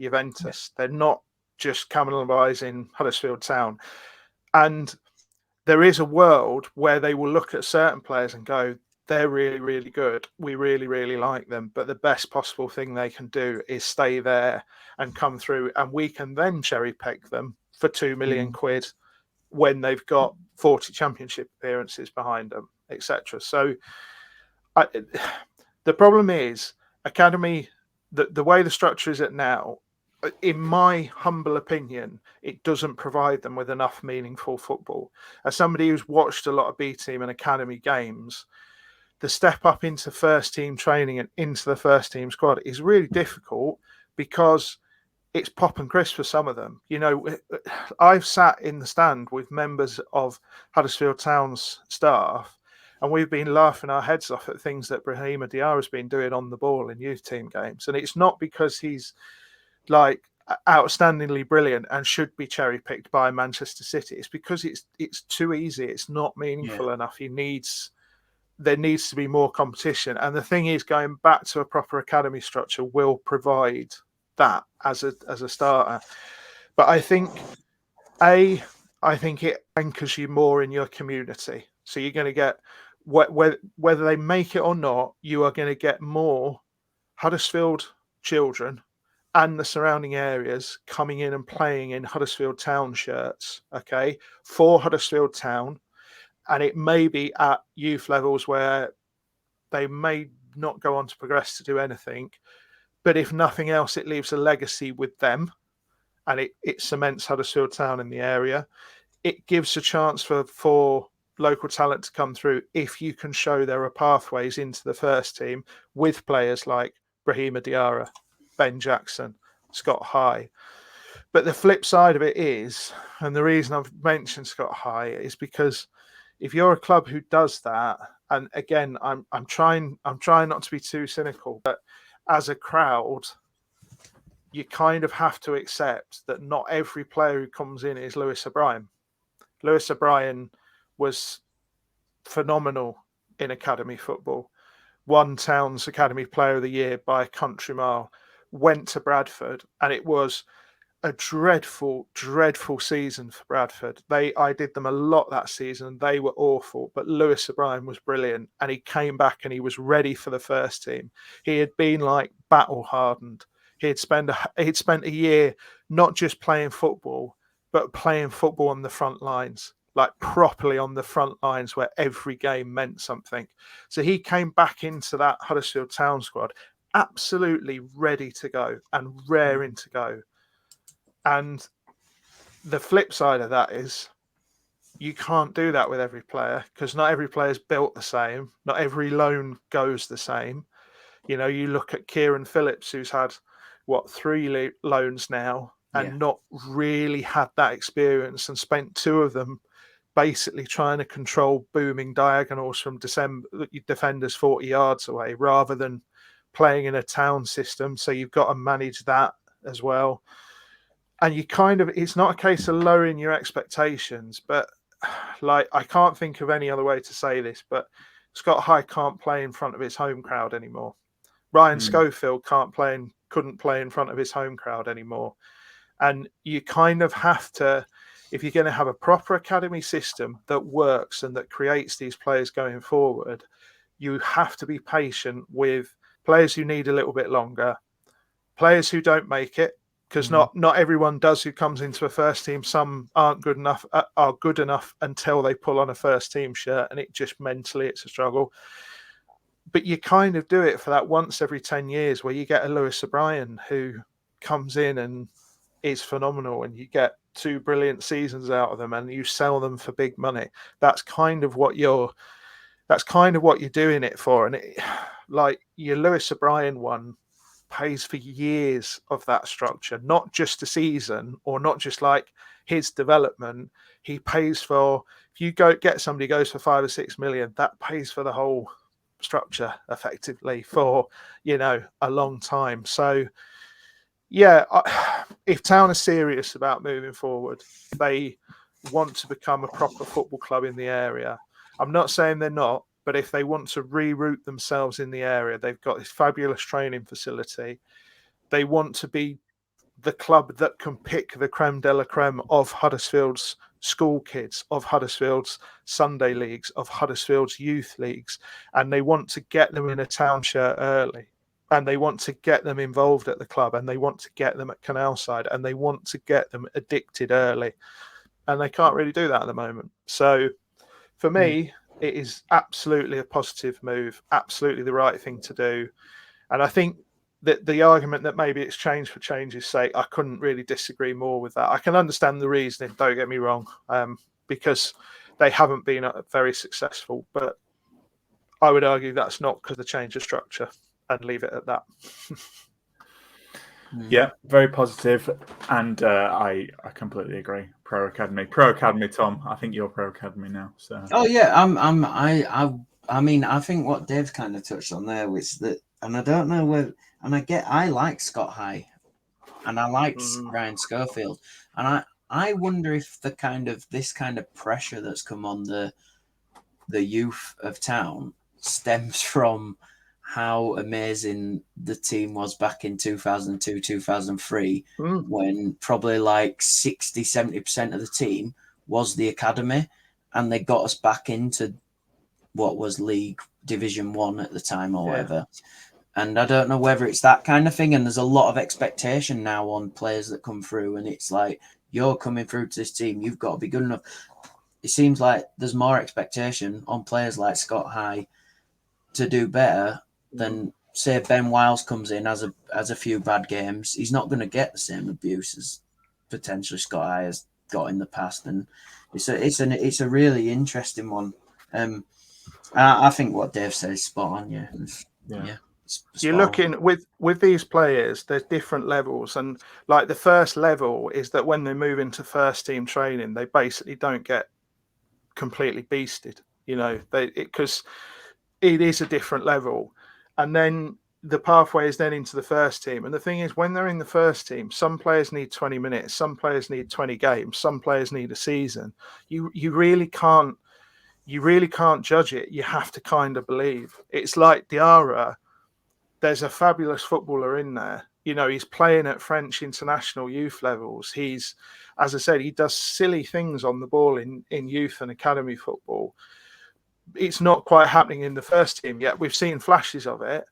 [SPEAKER 4] Juventus. They're not just cannibalizing Huddersfield Town. And there is a world where they will look at certain players and go, they're really, really good. We really, really like them. But the best possible thing they can do is stay there and come through. And we can then cherry pick them for 2 million quid when they've got 40 championship appearances behind them, etc. So the problem is, academy, the way the structure is at now, in my humble opinion, it doesn't provide them with enough meaningful football. As somebody who's watched a lot of B team and academy games, the step up into first team training and into the first team squad is really difficult, because it's pop and crisp for some of them. You know, I've sat in the stand with members of Huddersfield Town's staff, and we've been laughing our heads off at things that Brahim Diarra's been doing on the ball in youth team games. And it's not because he's like outstandingly brilliant and should be cherry picked by Manchester City. It's because it's too easy. It's not meaningful enough. There needs to be more competition. And the thing is, going back to a proper academy structure will provide that as a starter. But I think it anchors you more in your community. So you're going to get, whether they make it or not, you are going to get more Huddersfield children and the surrounding areas coming in and playing in Huddersfield Town shirts, okay, for Huddersfield Town. And it may be at youth levels where they may not go on to progress to do anything. But if nothing else, it leaves a legacy with them, and it cements Huddersfield Town in the area. It gives a chance for local talent to come through if you can show there are pathways into the first team with players like Brahim Diarra, Ben Jackson, Scott High. But the flip side of it is, and the reason I've mentioned Scott High is because if you're a club who does that, and again, I'm trying not to be too cynical, but as a crowd, you kind of have to accept that not every player who comes in is Lewis O'Brien. Lewis O'Brien was phenomenal in academy football, won Town's Academy Player of the Year by a country mile, went to Bradford, and it was a dreadful, dreadful season for Bradford. I did them a lot that season, and they were awful. But Lewis O'Brien was brilliant, and he came back and he was ready for the first team. He had been like battle hardened. He'd spent a year not just playing football, but playing football on the front lines, like properly on the front lines where every game meant something. So he came back into that Huddersfield Town squad absolutely ready to go and raring to go. And the flip side of that is you can't do that with every player, because not every player is built the same. Not every loan goes the same. You know, you look at Kieran Phillips, who's had, 3 loans now and not really had that experience, and spent 2 of them basically trying to control booming diagonals from defenders 40 yards away rather than playing in a Town system. So you've got to manage that as well. And it's not a case of lowering your expectations, but like, I can't think of any other way to say this, but Scott High can't play in front of his home crowd anymore. Ryan Schofield couldn't play in front of his home crowd anymore. And you kind of have to, if you're going to have a proper academy system that works and that creates these players going forward, you have to be patient with players who need a little bit longer, players who don't make it, because not everyone does who comes into a first team. Some aren't good enough, are good enough until they pull on a first team shirt, and it just mentally it's a struggle. But you kind of do it for that once every 10 years where you get a Lewis O'Brien who comes in and is phenomenal, and you get 2 brilliant seasons out of them and you sell them for big money. That's kind of what you're doing it for. And like your Lewis O'Brien one pays for years of that structure, not just a season or not just like his development. He pays for, if you get somebody who goes for 5 or 6 million, that pays for the whole structure effectively for, a long time. So if Town are serious about moving forward, they want to become a proper football club in the area. I'm not saying they're not, but if they want to reroute themselves in the area, they've got this fabulous training facility. They want to be the club that can pick the creme de la creme of Huddersfield's school kids, of Huddersfield's Sunday leagues, of Huddersfield's youth leagues. And they want to get them in a Town shirt early. And they want to get them involved at the club. And they want to get them at Canalside. And they want to get them addicted early. And they can't really do that at the moment. So for me, it is absolutely a positive move, absolutely the right thing to do. And I think that the argument that maybe it's changed for change's sake, I couldn't really disagree more with that. I can understand the reasoning, don't get me wrong, because they haven't been very successful. But I would argue that's not because of the change of structure, and leave it at that.
[SPEAKER 2] Yeah, very positive, and I completely agree. Pro Academy, Tom. I think you're Pro Academy now. So.
[SPEAKER 3] Oh yeah, I mean, I think what Dave's kind of touched on there was that, and I don't know where, and I like Scott High, and I like Ryan Schofield, and I wonder if this kind of pressure that's come on the youth of Town stems from how amazing the team was back in 2002, 2003, when probably like 60-70% of the team was the academy, and they got us back into what was League Division 1 at the time or whatever. And I don't know whether it's that kind of thing, and there's a lot of expectation now on players that come through, and it's like, you're coming through to this team, you've got to be good enough. It seems like there's more expectation on players like Scott High to do better than, say, Ben Wiles comes in, has a few bad games. He's not going to get the same abuse as potentially Scott High has got in the past, and it's a really interesting one. I think what Dave says is spot on. Yeah.
[SPEAKER 4] You're looking with these players, there's different levels, and like the first level is that when they move into first team training, they basically don't get completely beasted, because it is a different level. And then the pathway is then into the first team. And the thing is, when they're in the first team, some players need 20 minutes, some players need 20 games, some players need a season. You really can't judge it. You have to kind of believe. It's like Diarra. There's a fabulous footballer in there. He's playing at French international youth levels. He's, as I said, he does silly things on the ball in youth and academy football. It's not quite happening in the first team yet. We've seen flashes of it,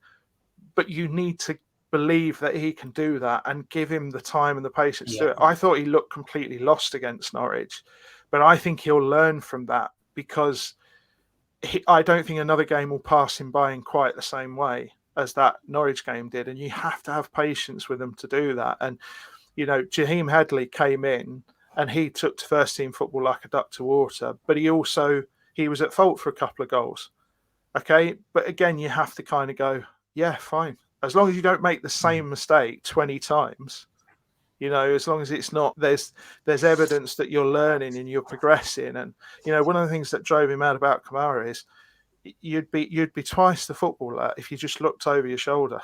[SPEAKER 4] but you need to believe that he can do that and give him the time and the patience to do it. I thought he looked completely lost against Norwich, but I think he'll learn from that, because I don't think another game will pass him by in quite the same way as that Norwich game did. And you have to have patience with them to do that. And, Jaheim Headley came in and he took to first team football like a duck to water, but he was at fault for a couple of goals. Okay. But again, you have to kind of go, yeah, fine. As long as you don't make the same mistake 20 times, as long as it's not, there's evidence that you're learning and you're progressing. And, one of the things that drove me mad about Kamara is you'd be twice the footballer if you just looked over your shoulder.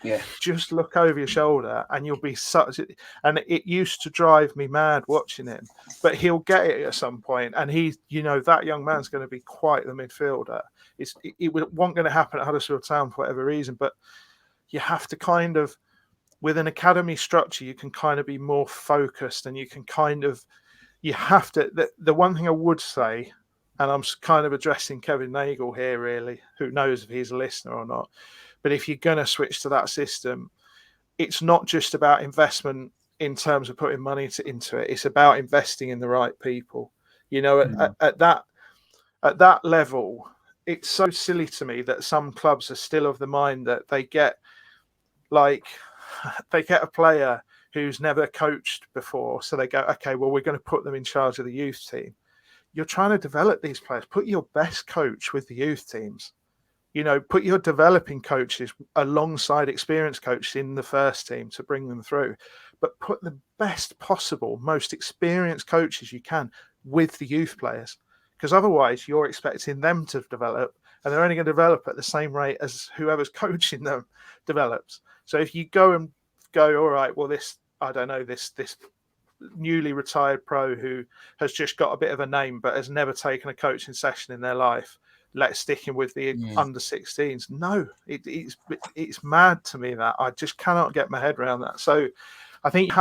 [SPEAKER 3] Yeah.
[SPEAKER 4] Just look over your shoulder and you'll be such. And it used to drive me mad watching him, but he'll get it at some point. And that young man's going to be quite the midfielder. It wasn't going to happen at Huddersfield Town for whatever reason, but you have to kind of, with an academy structure, you can kind of be more focused, and you have to. The one thing I would say, and I'm kind of addressing Kevin Nagel here, really, who knows if he's a listener or not. But if you're going to switch to that system, it's not just about investment in terms of putting money into it. It's about investing in the right people. At that level, it's so silly to me that some clubs are still of the mind that they get a player who's never coached before. So they go, okay, well, we're going to put them in charge of the youth team. You're trying to develop these players. Put your best coach with the youth teams. Put your developing coaches alongside experienced coaches in the first team to bring them through. But put the best possible, most experienced coaches you can with the youth players. Because otherwise you're expecting them to develop, and they're only going to develop at the same rate as whoever's coaching them develops. So if you go, all right, well, this newly retired pro who has just got a bit of a name but has never taken a coaching session in their life, let's stick him with the under 16s. No, it's mad to me that I just cannot get my head around that. So I think you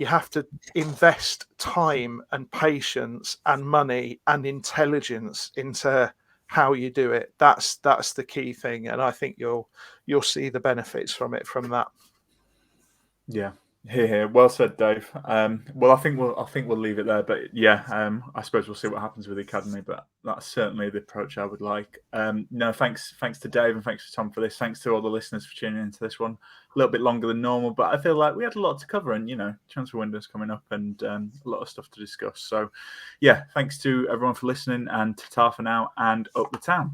[SPEAKER 4] have to invest time and patience and money and intelligence into how you do it. That's the key thing, and I think you'll see the benefits from that.
[SPEAKER 2] Yeah, here. Well said, Dave. Well, I think we'll leave it there. But yeah, I suppose we'll see what happens with the academy. But that's certainly the approach I would like. No, thanks to Dave and thanks to Tom for this. Thanks to all the listeners for tuning into this one. A little bit longer than normal, but I feel like we had a lot to cover, and transfer window's coming up, and a lot of stuff to discuss. So, yeah, thanks to everyone for listening, and ta-ta for now, and up the town.